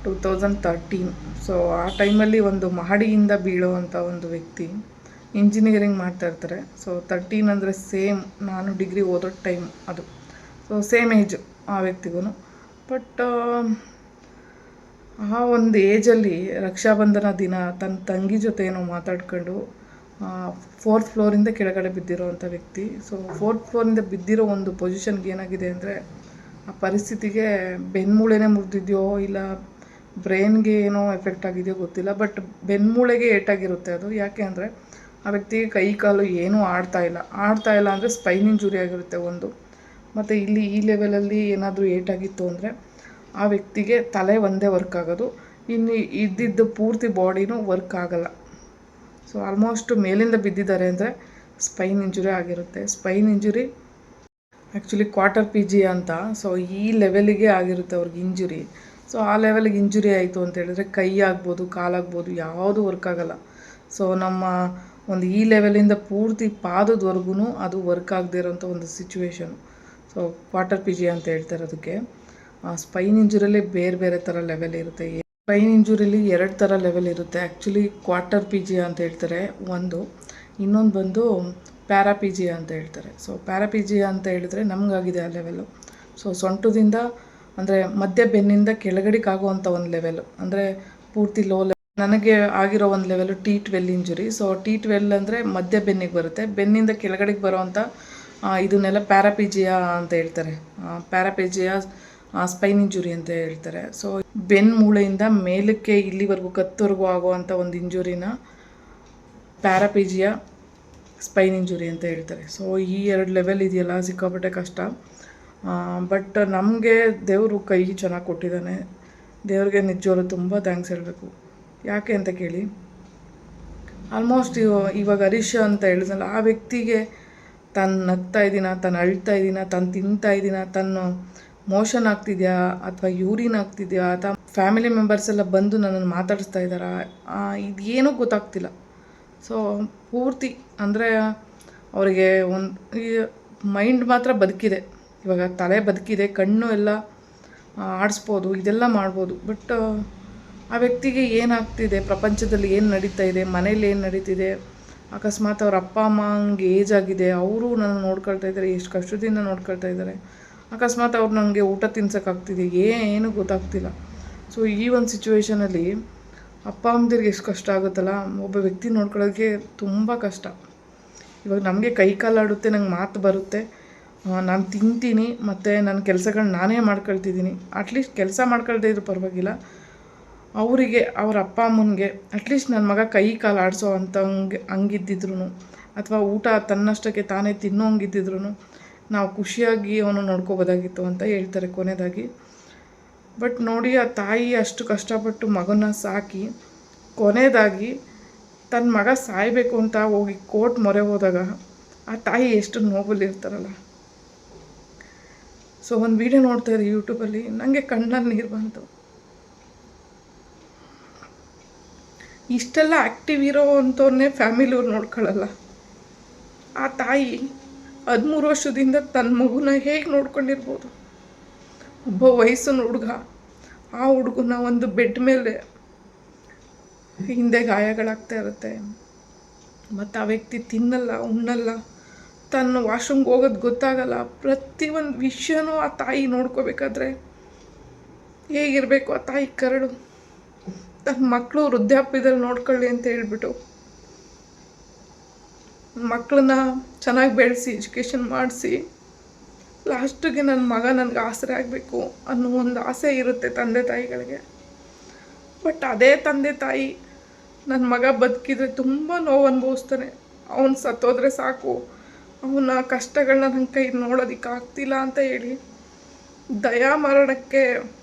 2013. ಸೊ ಆ ಟೈಮಲ್ಲಿ ಒಂದು ಮಹಡಿಯಿಂದ ಬೀಳೋವಂಥ ಒಂದು ವ್ಯಕ್ತಿ ಇಂಜಿನಿಯರಿಂಗ್ ಮಾಡ್ತಾಯಿರ್ತಾರೆ. ಸೊ 13 ಅಂದರೆ ಸೇಮ್ ನಾನು ಡಿಗ್ರಿ ಓದೋ ಟೈಮ್ ಅದು. ಸೊ ಸೇಮ್ ಏಜು ಆ ವ್ಯಕ್ತಿಗೂ. ಬಟ್ ಆ ಒಂದು ಏಜಲ್ಲಿ ರಕ್ಷಾಬಂಧನ ದಿನ ತನ್ನ ತಂಗಿ ಜೊತೆ ಏನೋ ಮಾತಾಡ್ಕೊಂಡು 4th ಫ್ಲೋರಿಂದ ಕೆಳಗಡೆ ಬಿದ್ದಿರೋವಂಥ ವ್ಯಕ್ತಿ. ಸೊ 4th ಫ್ಲೋರಿಂದ ಬಿದ್ದಿರೋ ಒಂದು ಪೊಸಿಷನ್ಗೆ ಏನಾಗಿದೆ ಅಂದರೆ, ಆ ಪರಿಸ್ಥಿತಿಗೆ ಬೆನ್ಮೂಳೆನೇ ಮುರಿದಿದೆಯೋ ಇಲ್ಲ ಬ್ರೈನ್ಗೆ ಏನೋ ಎಫೆಕ್ಟ್ ಆಗಿದೆಯೋ ಗೊತ್ತಿಲ್ಲ. ಬಟ್ ಬೆನ್ಮೂಳೆಗೆ ಏಟಾಗಿರುತ್ತೆ ಅದು. ಯಾಕೆ ಅಂದರೆ ಆ ವ್ಯಕ್ತಿಗೆ ಕೈ ಕಾಲು ಏನೂ ಆಡ್ತಾ ಇಲ್ಲ ಅಂದರೆ ಸ್ಪೈನ್ ಇಂಜುರಿ ಆಗಿರುತ್ತೆ ಒಂದು. ಮತ್ತು ಇಲ್ಲಿ ಈ ಲೆವೆಲಲ್ಲಿ ಏನಾದರೂ ಏಟಾಗಿತ್ತು ಅಂದರೆ ಆ ವ್ಯಕ್ತಿಗೆ ತಲೆ ಒಂದೇ ವರ್ಕ್ ಆಗೋದು, ಇನ್ನು ಇದ್ದಿದ್ದು ಪೂರ್ತಿ ಬಾಡಿನೂ ವರ್ಕ್ ಆಗಲ್ಲ. ಸೊ ಆಲ್ಮೋಸ್ಟ್ ಮೇಲಿಂದ ಬಿದ್ದಿದ್ದಾರೆ ಅಂದರೆ ಸ್ಪೈನ್ ಇಂಜುರಿ ಆಗಿರುತ್ತೆ. Spine injury actually quarter PG ಅಂತ. ಸೊ ಈ ಲೆವೆಲಿಗೆ ಆಗಿರುತ್ತೆ ಅವ್ರಿಗೆ ಇಂಜುರಿ. ಸೊ ಆ ಲೆವೆಲಿಗೆ ಇಂಜುರಿ ಆಯಿತು ಅಂತ ಹೇಳಿದ್ರೆ ಕೈ ಆಗ್ಬೋದು, ಕಾಲಾಗ್ಬೋದು, ಯಾವುದು ವರ್ಕ್ ಆಗಲ್ಲ. ಸೊ ನಮ್ಮ ಒಂದು ಈ ಲೆವೆಲಿಂದ ಪೂರ್ತಿ ಪಾದದವರೆಗೂ ಅದು ವರ್ಕ್ ಆಗದೇ ಇರೋಂಥ ಒಂದು ಸಿಚುವೇಶನು. ಸೊ ಕ್ವಾರ್ಟರ್ PG ಅಂತ ಹೇಳ್ತಾರೆ ಅದಕ್ಕೆ. ಸ್ಪೈನ್ ಇಂಜುರಿಯಲ್ಲಿ ಬೇರೆ ಬೇರೆ ಥರ ಲೆವೆಲ್ ಇರುತ್ತೆ. ಸ್ಪೈನ್ ಇಂಜುರಿಲಿ 2 ಥರ ಲೆವೆಲ್ ಇರುತ್ತೆ. ಆ್ಯಕ್ಚುಲಿ ಕ್ವಾರ್ಟರ್ PG ಅಂತ ಹೇಳ್ತಾರೆ ಒಂದು, ಇನ್ನೊಂದು ಬಂದು ಪ್ಯಾರಾ PG ಅಂತ ಹೇಳ್ತಾರೆ. ಸೊ ಪ್ಯಾರಾ PG ಅಂತ ಹೇಳಿದ್ರೆ ನಮಗಾಗಿದೆ ಆ ಲೆವೆಲು. ಸೊ ಸೊಂಟದಿಂದ ಅಂದರೆ ಮಧ್ಯ ಬೆನ್ನಿಂದ ಕೆಳಗಡೆಗೆ ಆಗುವಂಥ ಒಂದು ಲೆವೆಲು, ಅಂದರೆ ಪೂರ್ತಿ ಲೋ ಲೆವೆಲ್. ನನಗೆ ಆಗಿರೋ ಒಂದು level T12 injury. So T12 ಅಂದರೆ ಮಧ್ಯ ಬೆನ್ನಿಗೆ ಬರುತ್ತೆ, ಬೆನ್ನಿಂದ ಕೆಳಗಡೆಗೆ ಬರೋವಂಥ ಇದನ್ನೆಲ್ಲ ಪ್ಯಾರಾಪಿಜಿಯಾ ಅಂತ ಹೇಳ್ತಾರೆ. ಪ್ಯಾರಾಪಿಜಿಯಾ ಸ್ಪೈನ್ ಇಂಜುರಿ ಅಂತ ಹೇಳ್ತಾರೆ. ಸೊ ಬೆನ್ನು ಮೂಳೆಯಿಂದ ಮೇಲಕ್ಕೆ ಇಲ್ಲಿವರೆಗೂ ಕತ್ತವರೆಗೂ ಆಗುವಂಥ ಒಂದು ಇಂಜುರಿನ ಪ್ಯಾರಾಪಿಜಿಯಾ ಸ್ಪೈನ್ ಇಂಜುರಿ ಅಂತ ಹೇಳ್ತಾರೆ. ಸೊ ಈ 2 ಲೆವೆಲ್ ಇದೆಯಲ್ಲ, ಸಿಕ್ಕಾಪಟ್ಟೆ ಕಷ್ಟ. ಬಟ್ ನಮಗೆ ದೇವರು ಕೈ ಚೆನ್ನಾಗಿ ಕೊಟ್ಟಿದ್ದಾನೆ. ದೇವ್ರಿಗೆ ನಿಜವಾಗ್ಲೂ ತುಂಬ ಥ್ಯಾಂಕ್ಸ್ ಹೇಳಬೇಕು. ಯಾಕೆ ಅಂತ ಕೇಳಿ, ಆಲ್ಮೋಸ್ಟ್ ಇವಾಗ ಹರೀಶ್ ಅಂತ ಹೇಳಿದ್ನಲ್ಲ, ಆ ವ್ಯಕ್ತಿಗೆ ತಾನು ನಗ್ತಾ ಇದ್ದೀನ, ತಾನು ಅಳ್ತಾ ಇದ್ದೀನ, ತಾನು ತಿಂತಾ ಇದ್ದೀನ, ತಾನು ಮೋಷನ್ ಆಗ್ತಿದೆಯಾ ಅಥವಾ ಯೂರಿನ್ ಆಗ್ತಿದೆಯಾ ಅಥವಾ ಫ್ಯಾಮಿಲಿ ಮೆಂಬರ್ಸ್ ಎಲ್ಲ ಬಂದು ನನ್ನನ್ನು ಮಾತಾಡಿಸ್ತಾ ಇದ್ದಾರಾ, ಇದೇನೂ ಗೊತ್ತಾಗ್ತಿಲ್ಲ. ಸೊ ಪೂರ್ತಿ ಅಂದರೆ ಅವರಿಗೆ ಒಂದು ಮೈಂಡ್ ಮಾತ್ರ ಬದುಕಿದೆ. ಇವಾಗ ತಲೆ ಬದುಕಿದೆ, ಕಣ್ಣು ಎಲ್ಲ ಆಡಿಸ್ಬೋದು, ಇದೆಲ್ಲ ಮಾಡ್ಬೋದು. ಬಟ್ ಆ ವ್ಯಕ್ತಿಗೆ ಏನಾಗ್ತಿದೆ, ಪ್ರಪಂಚದಲ್ಲಿ ಏನು ನಡೀತಾ ಇದೆ, ಮನೇಲಿ ಏನು ನಡೀತಿದೆ, ಅಕಸ್ಮಾತ್ ಅವ್ರ ಅಪ್ಪ ಅಮ್ಮಂಗೆ ಏಜ್ ಆಗಿದೆ, ಅವರು ನನ್ನ ನೋಡ್ಕೊಳ್ತಾ ಇದ್ದಾರೆ, ಎಷ್ಟು ಕಷ್ಟದಿಂದ ನೋಡ್ಕೊಳ್ತಾ ಇದ್ದಾರೆ, ಅಕಸ್ಮಾತ್ ಅವ್ರು ನನಗೆ ಊಟ ತಿನ್ಸೋಕ್ಕಾಗ್ತಿದೆ, ಏನು ಗೊತ್ತಾಗ್ತಿಲ್ಲ. ಸೊ ಈ ಒಂದು ಸಿಚುವೇಷನಲ್ಲಿ ಅಪ್ಪ ಅಮ್ಮದಿರಿಗೆ ಎಷ್ಟು ಕಷ್ಟ ಆಗುತ್ತಲ್ಲ, ಒಬ್ಬ ವ್ಯಕ್ತಿ ನೋಡ್ಕೊಳ್ಳೋಕ್ಕೆ ತುಂಬ ಕಷ್ಟ. ಇವಾಗ ನಮಗೆ ಕೈ ಕಾಲಾಡುತ್ತೆ, ನಂಗೆ ಮಾತು ಬರುತ್ತೆ, ನಾನು ತಿಂತೀನಿ, ಮತ್ತು ನನ್ನ ಕೆಲಸಗಳನ್ನ ನಾನೇ ಮಾಡ್ಕೊಳ್ತಿದ್ದೀನಿ. ಅಟ್ಲೀಸ್ಟ್ ಕೆಲಸ ಮಾಡ್ಕೊಳ್ತಾ ಇದ್ರು ಪರವಾಗಿಲ್ಲ, ಅವರಿಗೆ ಅವ್ರ ಅಪ್ಪ ಅಮ್ಮನಿಗೆ ಅಟ್ಲೀಸ್ಟ್ ನನ್ನ ಮಗ ಕೈ ಕಾಲು ಆಡಿಸೋ ಹಂಗಿದ್ದಿದ್ರು, ಅಥವಾ ಊಟ ತನ್ನಷ್ಟಕ್ಕೆ ತಾನೇ ತಿನ್ನೋ ಹಂಗಿದ್ದಿದ್ರು ನಾವು ಖುಷಿಯಾಗಿ ಅವನು ನೋಡ್ಕೋಬೋದಾಗಿತ್ತು ಅಂತ ಹೇಳ್ತಾರೆ ಕೊನೆಯದಾಗಿ. ಬಟ್ ನೋಡಿ, ಆ ತಾಯಿ ಅಷ್ಟು ಕಷ್ಟಪಟ್ಟು ಮಗನ ಸಾಕಿ ಕೊನೆಯದಾಗಿ ತನ್ನ ಮಗ ಸಾಯಬೇಕು ಅಂತ ಹೋಗಿ ಕೋರ್ಟ್ ಮೊರೆ ಹೋದಾಗ ಆ ತಾಯಿ ಎಷ್ಟು ನೋವಲ್ಲಿರ್ತಾರಲ್ಲ. ಸೊ ಒಂದು ವಿಡಿಯೋ ನೋಡ್ತಾ ಇದ್ದೆ ಯೂಟ್ಯೂಬಲ್ಲಿ, ನನಗೆ ಕಣ್ಣಲ್ಲಿ ನೀರು ಬಂತು. ಇಷ್ಟೆಲ್ಲ ಆ್ಯಕ್ಟಿವ್ ಇರೋ ಅಂಥವ್ರನ್ನೇ ಫ್ಯಾಮಿಲಿಯವ್ರು ನೋಡ್ಕೊಳ್ಳಲ್ಲ. ಆ ತಾಯಿ 13 ವರ್ಷದಿಂದ ತನ್ನ ಮಗುನ ಹೇಗೆ ನೋಡ್ಕೊಂಡಿರ್ಬೋದು? ಒಬ್ಬ ವಯಸ್ಸಿನ ಹುಡುಗ, ಆ ಹುಡುಗನ ಒಂದು ಬೆಡ್ ಮೇಲೆ ಹಿಂದೆ ಗಾಯಗಳಾಗ್ತಾ ಇರುತ್ತೆ, ಮತ್ತು ಆ ವ್ಯಕ್ತಿ ತಿನ್ನಲ್ಲ, ಉಣ್ಣಲ್ಲ, ತನ್ನ ವಾಶ್ರೂಮ್ಗೆ ಹೋಗೋದು ಗೊತ್ತಾಗಲ್ಲ. ಪ್ರತಿಯೊಂದು ವಿಷಯನೂ ಆ ತಾಯಿ ನೋಡ್ಕೋಬೇಕಾದ್ರೆ ಹೇಗಿರಬೇಕು ಆ ತಾಯಿ ಕರಳು. ತನ್ನ ಮಕ್ಕಳು ವೃದ್ಧಾಪ್ಯದಲ್ಲಿ ನೋಡ್ಕೊಳ್ಳಿ ಅಂತ ಹೇಳ್ಬಿಟ್ಟು ಮಕ್ಕಳನ್ನ ಚೆನ್ನಾಗಿ ಬೆಳೆಸಿ ಎಜುಕೇಷನ್ ಮಾಡಿಸಿ ಲಾಸ್ಟಿಗೆ ನನ್ನ ಮಗ ನನಗೆ ಆಸರೆ ಆಗಬೇಕು ಅನ್ನೋ ಒಂದು ಆಸೆ ಇರುತ್ತೆ ತಂದೆ ತಾಯಿಗಳಿಗೆ. ಬಟ್ ಅದೇ ತಂದೆ ತಾಯಿ ನನ್ನ ಮಗ ಬದುಕಿದ್ರೆ ತುಂಬ ನೋವು ಅನುಭವಿಸ್ತಾನೆ. ಅವನು ಸತ್ತೋದ್ರೆ ಸಾಕು, ಅವನ ಕಷ್ಟಗಳನ್ನ ನನ್ನ ಕೈ ನೋಡೋದಕ್ಕಾಗ್ತಿಲ್ಲ ಅಂತ ಹೇಳಿ ದಯಾಮರಣಕ್ಕೆ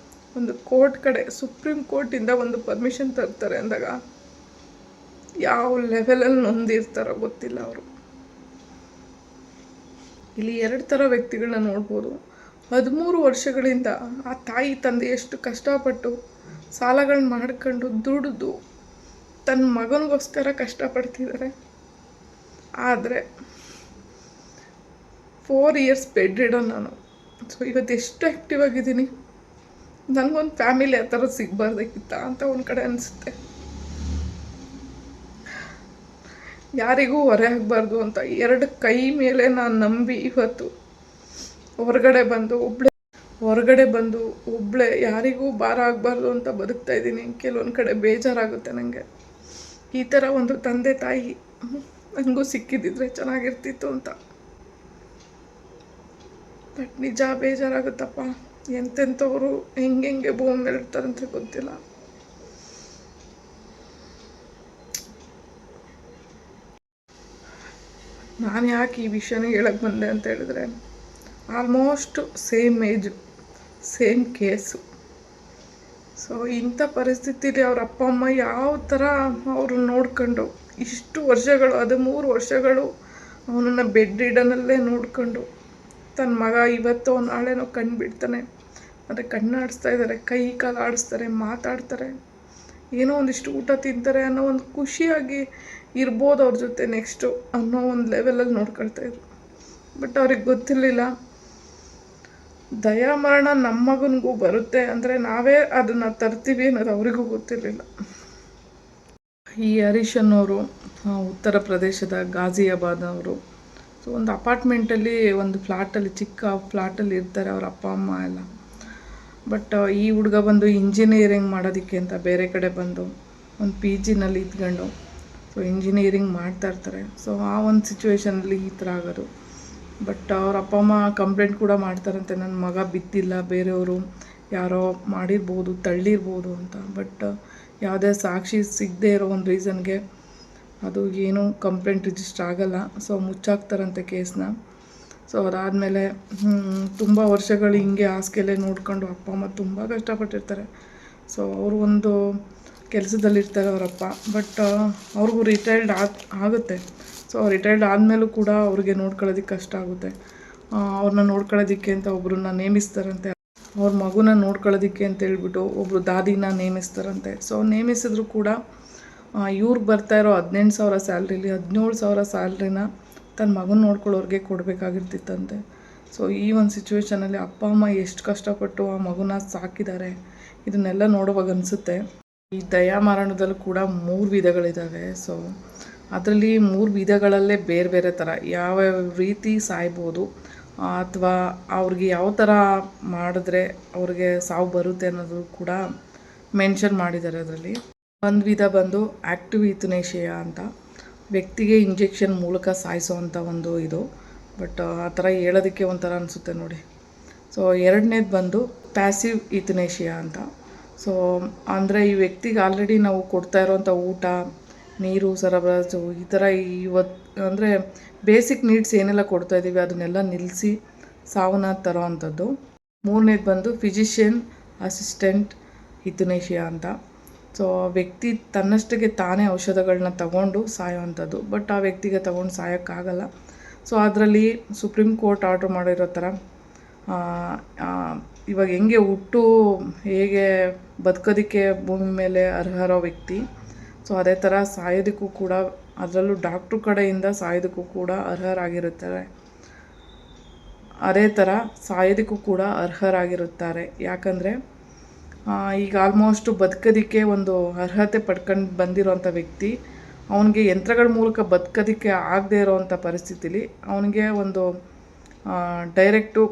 ಒಂದು ಕೋರ್ಟ್ ಕಡೆ ಸುಪ್ರೀಂ ಕೋರ್ಟಿಂದ ಒಂದು ಪರ್ಮಿಷನ್ ತರ್ತಾರೆ ಅಂದಾಗ ಯಾವ ಲೆವೆಲಲ್ಲಿ ನೊಂದಿರ್ತಾರೋ ಗೊತ್ತಿಲ್ಲ ಅವರು. ಇಲ್ಲಿ 2 ಥರ ವ್ಯಕ್ತಿಗಳನ್ನ ನೋಡ್ಬೋದು. 13 ವರ್ಷಗಳಿಂದ ಆ ತಾಯಿ ತಂದೆ ಎಷ್ಟು ಕಷ್ಟಪಟ್ಟು ಸಾಲಗಳನ್ನ ಮಾಡ್ಕೊಂಡು ದುಡಿದು ತನ್ನ ಮಗನಿಗೋಸ್ಕರ ಕಷ್ಟಪಡ್ತಿದ್ದಾರೆ. ಆದರೆ 4 ಇಯರ್ಸ್ ಬೆಡ್ ರಿಡನ್ ನಾನು. ಸೊ ಇವತ್ತು ಎಷ್ಟು ಆ್ಯಕ್ಟಿವ್ ಆಗಿದ್ದೀನಿ. ನನಗೊಂದು ಫ್ಯಾಮಿಲಿ ಆ ಥರ ಸಿಗಬಾರ್ದಾಗಿತ್ತ ಅಂತ ಒಂದು ಕಡೆ ಅನಿಸುತ್ತೆ. ಯಾರಿಗೂ ಹೊರೆ ಆಗಬಾರ್ದು ಅಂತ 2 ಕೈ ಮೇಲೆ ನಾನು ನಂಬಿ ಇವತ್ತು ಹೊರಗಡೆ ಬಂದು ಒಬ್ಬಳೇ ಯಾರಿಗೂ ಭಾರ ಆಗಬಾರ್ದು ಅಂತ ಬದುಕ್ತಾ ಇದ್ದೀನಿ. ಕೆಲವೊಂದು ಕಡೆ ಬೇಜಾರಾಗುತ್ತೆ ನನಗೆ. ಈ ಥರ ಒಂದು ತಂದೆ ತಾಯಿ ನನಗೂ ಸಿಕ್ಕಿದ್ದಿದ್ರೆ ಚೆನ್ನಾಗಿರ್ತಿತ್ತು ಅಂತ. ಬಟ್ ನಿಜ ಬೇಜಾರಾಗುತ್ತಪ್ಪ. ಎಂತೆಂಥವ್ರು ಹೆಂಗೆ ಭೂಮಿ ಮೇಲೆ ಇರ್ತಾರಂತ ಗೊತ್ತಿಲ್ಲ. ನಾನು ಯಾಕೆ ಈ ವಿಷಯನ ಹೇಳಕ್ಕೆ ಬಂದೆ ಅಂತ ಹೇಳಿದ್ರೆ, almost same age, same case. So ಇಂಥ ಪರಿಸ್ಥಿತಿಲಿ ಅವ್ರ ಅಪ್ಪ ಅಮ್ಮ ಯಾವ ಥರ ಅವರು ನೋಡ್ಕೊಂಡು ಇಷ್ಟು ವರ್ಷಗಳು 13 ವರ್ಷಗಳು ಅವನನ್ನು ಬೆಡ್ ರಿಡನಲ್ಲೇ ನೋಡ್ಕೊಂಡು ತನ್ನ ಮಗ ಇವತ್ತೋ ನಾಳೆನೋ ಕಣ್ಣು ಬಿಡ್ತಾನೆ. ಆದರೆ ಕಣ್ಣಾಡಿಸ್ತಾ ಇದ್ದಾರೆ, ಕೈ ಕಾಲು ಆಡಿಸ್ತಾರೆ, ಮಾತಾಡ್ತಾರೆ, ಏನೋ ಒಂದಿಷ್ಟು ಊಟ ತಿಂತಾರೆ ಅನ್ನೋ ಒಂದು ಖುಷಿಯಾಗಿ ಇರ್ಬೋದು ಅವ್ರ ಜೊತೆ ನೆಕ್ಸ್ಟು ಅನ್ನೋ ಒಂದು ಲೆವೆಲಲ್ಲಿ ನೋಡ್ಕೊಳ್ತಾಯಿದ್ರು. ಬಟ್ ಅವ್ರಿಗೆ ಗೊತ್ತಿರಲಿಲ್ಲ ದಯಾಮರಣ ನಮ್ಮ ಮಗನಿಗೂ ಬರುತ್ತೆ ಅಂದರೆ ನಾವೇ ಅದನ್ನು ತರ್ತೀವಿ ಅನ್ನೋದು ಅವರಿಗೂ ಗೊತ್ತಿರಲಿಲ್ಲ. ಈ ಹರೀಶ್ ಅನ್ನೋರು ಉತ್ತರ ಪ್ರದೇಶದ ಗಾಜಿಯಾಬಾದ್ನವರು. ಸೊ ಒಂದು ಅಪಾರ್ಟ್ಮೆಂಟಲ್ಲಿ ಒಂದು ಫ್ಲ್ಯಾಟಲ್ಲಿ ಚಿಕ್ಕ ಫ್ಲ್ಯಾಟಲ್ಲಿ ಇರ್ತಾರೆ ಅವ್ರ ಅಪ್ಪ ಅಮ್ಮ ಎಲ್ಲ. ಬಟ್ ಈ ಹುಡುಗ ಬಂದು ಇಂಜಿನಿಯರಿಂಗ್ ಮಾಡೋದಕ್ಕೆ ಅಂತ ಬೇರೆ ಕಡೆ ಬಂದು ಒಂದು PGನಲ್ಲಿ ಇದ್ಕೊಂಡು ಸೊ ಇಂಜಿನಿಯರಿಂಗ್ ಮಾಡ್ತಾಯಿರ್ತಾರೆ. ಸೊ ಆ ಒಂದು ಸಿಚುವೇಷನಲ್ಲಿ ಈ ಥರ ಆಗೋದು. ಬಟ್ ಅವ್ರ ಅಪ್ಪ ಅಮ್ಮ ಕಂಪ್ಲೇಂಟ್ ಕೂಡ ಮಾಡ್ತಾರಂತೆ, ನನ್ನ ಮಗ ಬಿದ್ದಿಲ್ಲ, ಬೇರೆಯವರು ಯಾರೋ ಮಾಡಿರ್ಬೋದು, ತಳ್ಳಿರ್ಬೋದು ಅಂತ. ಬಟ್ ಯಾವುದೇ ಸಾಕ್ಷಿ ಸಿಗದೆ ಇರೋ ಒಂದು ರೀಸನ್ಗೆ ಅದು ಏನೂ ಕಂಪ್ಲೇಂಟ್ ರಿಜಿಸ್ಟರ್ ಆಗೋಲ್ಲ. ಸೊ ಮುಚ್ಚಾಕ್ತಾರಂತೆ ಕೇಸನ್ನ. ಸೊ ಅದಾದಮೇಲೆ ತುಂಬ ವರ್ಷಗಳು ಹಿಂಗೆ ಹಾಸಿಗೆಲ್ಲೇ ನೋಡ್ಕೊಂಡು ಅಪ್ಪ ಅಮ್ಮ ತುಂಬ ಕಷ್ಟಪಟ್ಟಿರ್ತಾರೆ. ಸೊ ಅವರು ಒಂದು ಕೆಲಸದಲ್ಲಿರ್ತಾರೆ ಅವರಪ್ಪ. ಬಟ್ ಅವ್ರಿಗೂ ರಿಟೈರ್ಡ್ ಆಗುತ್ತೆ. ಸೊ ರಿಟೈರ್ಡ್ ಆದಮೇಲೂ ಕೂಡ ಅವ್ರಿಗೆ ನೋಡ್ಕೊಳ್ಳೋದಕ್ಕೆ ಕಷ್ಟ ಆಗುತ್ತೆ. ಅವ್ರನ್ನ ನೋಡ್ಕೊಳ್ಳೋದಕ್ಕೆ ಅಂತ ಒಬ್ಬರನ್ನ ನೇಮಿಸ್ತಾರಂತೆ. ಅವ್ರ ಮಗುನ ನೋಡ್ಕೊಳ್ಳೋದಕ್ಕೆ ಅಂತ ಹೇಳ್ಬಿಟ್ಟು ಒಬ್ಬರು ದಾದಿನ ನೇಮಿಸ್ತಾರಂತೆ. ಸೊ ನೇಮಿಸಿದ್ರು ಕೂಡ ಇವ್ರಿಗೆ ಬರ್ತಾಯಿರೋ 18,000 ಸ್ಯಾಲ್ರಿಲಿ 17,000 ಸ್ಯಾಲ್ರಿನ ತನ್ನ ಮಗನ ನೋಡ್ಕೊಳ್ಳೋರಿಗೆ ಕೊಡಬೇಕಾಗಿರ್ತಿತ್ತಂತೆ. ಸೊ ಈ ಒಂದು ಸಿಚುವೇಷನಲ್ಲಿ ಅಪ್ಪ ಅಮ್ಮ ಎಷ್ಟು ಕಷ್ಟಪಟ್ಟು ಆ ಮಗುನ ಸಾಕಿದ್ದಾರೆ ಇದನ್ನೆಲ್ಲ ನೋಡುವಾಗ ಅನಿಸುತ್ತೆ. ಈ ದಯಾಮರಣದಲ್ಲೂ ಕೂಡ 3 ವಿಧಗಳಿದ್ದಾವೆ. ಸೊ ಅದರಲ್ಲಿ 3 ವಿಧಗಳಲ್ಲೇ ಬೇರೆ ಬೇರೆ ಥರ ಯಾವ ರೀತಿ ಸಾಯ್ಬೋದು ಅಥವಾ ಅವ್ರಿಗೆ ಯಾವ ಥರ ಮಾಡಿದ್ರೆ ಅವ್ರಿಗೆ ಸಾವು ಬರುತ್ತೆ ಅನ್ನೋದು ಕೂಡ ಮೆನ್ಷನ್ ಮಾಡಿದ್ದಾರೆ ಅದರಲ್ಲಿ. ಒಂದು ವಿಧ ಬಂದು ಆ್ಯಕ್ಟಿವ್ ಯುಥನೇಶಿಯಾ ಅಂತ, ವ್ಯಕ್ತಿಗೆ ಇಂಜೆಕ್ಷನ್ ಮೂಲಕ ಸಾಯಿಸೋವಂಥ ಒಂದು ಇದು. ಬಟ್ ಆ ಥರ ಹೇಳೋದಕ್ಕೆ ಒಂಥರ ಅನಿಸುತ್ತೆ ನೋಡಿ. ಸೊ ಎರಡನೇದು ಬಂದು ಪ್ಯಾಸಿವ್ ಯುಥನೇಶಿಯಾ ಅಂತ. ಸೊ ಅಂದರೆ ಈ ವ್ಯಕ್ತಿಗೆ ಆಲ್ರೆಡಿ ನಾವು ಕೊಡ್ತಾ ಇರೋವಂಥ ಊಟ, ನೀರು ಸರಬರಾಜು ಈ ಥರ ಅಂದರೆ ಬೇಸಿಕ್ ನೀಡ್ಸ್ ಏನೆಲ್ಲ ಕೊಡ್ತಾಯಿದ್ದೀವಿ ಅದನ್ನೆಲ್ಲ ನಿಲ್ಲಿಸಿ ಸಾವನ್ನ ತರೋ ಅಂಥದ್ದು. ಮೂರನೇದು ಬಂದು ಫಿಸಿಷಿಯನ್ ಅಸಿಸ್ಟೆಂಟ್ ಯುಥನೇಶಿಯಾ ಅಂತ. ಸೊ ವ್ಯಕ್ತಿ ತನ್ನಷ್ಟಕ್ಕೆ ತಾನೇ ಔಷಧಗಳನ್ನ ತಗೊಂಡು ಸಾಯೋವಂಥದ್ದು. ಬಟ್ ಆ ವ್ಯಕ್ತಿಗೆ ತಗೊಂಡು ಸಾಯೋಕ್ಕಾಗಲ್ಲ. ಸೊ ಅದರಲ್ಲಿ ಸುಪ್ರೀಂ ಕೋರ್ಟ್ ಆರ್ಡ್ರ್ ಮಾಡಿರೋ ಥರ ಇವಾಗ ಹೆಂಗೆ ಹುಟ್ಟು ಹೇಗೆ ಬದುಕೋದಕ್ಕೆ ಭೂಮಿ ಮೇಲೆ ಅರ್ಹರೋ ವ್ಯಕ್ತಿ, ಸೊ ಅದೇ ಥರ ಸಾಯೋದಕ್ಕೂ ಕೂಡ ಅದರಲ್ಲೂ ಡಾಕ್ಟ್ರು ಕಡೆಯಿಂದ ಸಾಯೋದಕ್ಕೂ ಕೂಡ ಅರ್ಹರಾಗಿರುತ್ತಾರೆ. ಅದೇ ಥರ ಸಾಯೋದಕ್ಕೂ ಕೂಡ ಅರ್ಹರಾಗಿರುತ್ತಾರೆ. ಯಾಕಂದರೆ ಈಗ ಆಲ್ಮೋಸ್ಟು ಬದುಕೋದಕ್ಕೆ ಒಂದು ಅರ್ಹತೆ ಪಡ್ಕೊಂಡು ಬಂದಿರೋಂಥ ವ್ಯಕ್ತಿ ಅವನಿಗೆ ಯಂತ್ರಗಳ ಮೂಲಕ ಬದುಕೋದಕ್ಕೆ ಆಗದೇ ಇರೋವಂಥ ಪರಿಸ್ಥಿತಿಲಿ ಅವನಿಗೆ ಒಂದು ಡೈರೆಕ್ಟು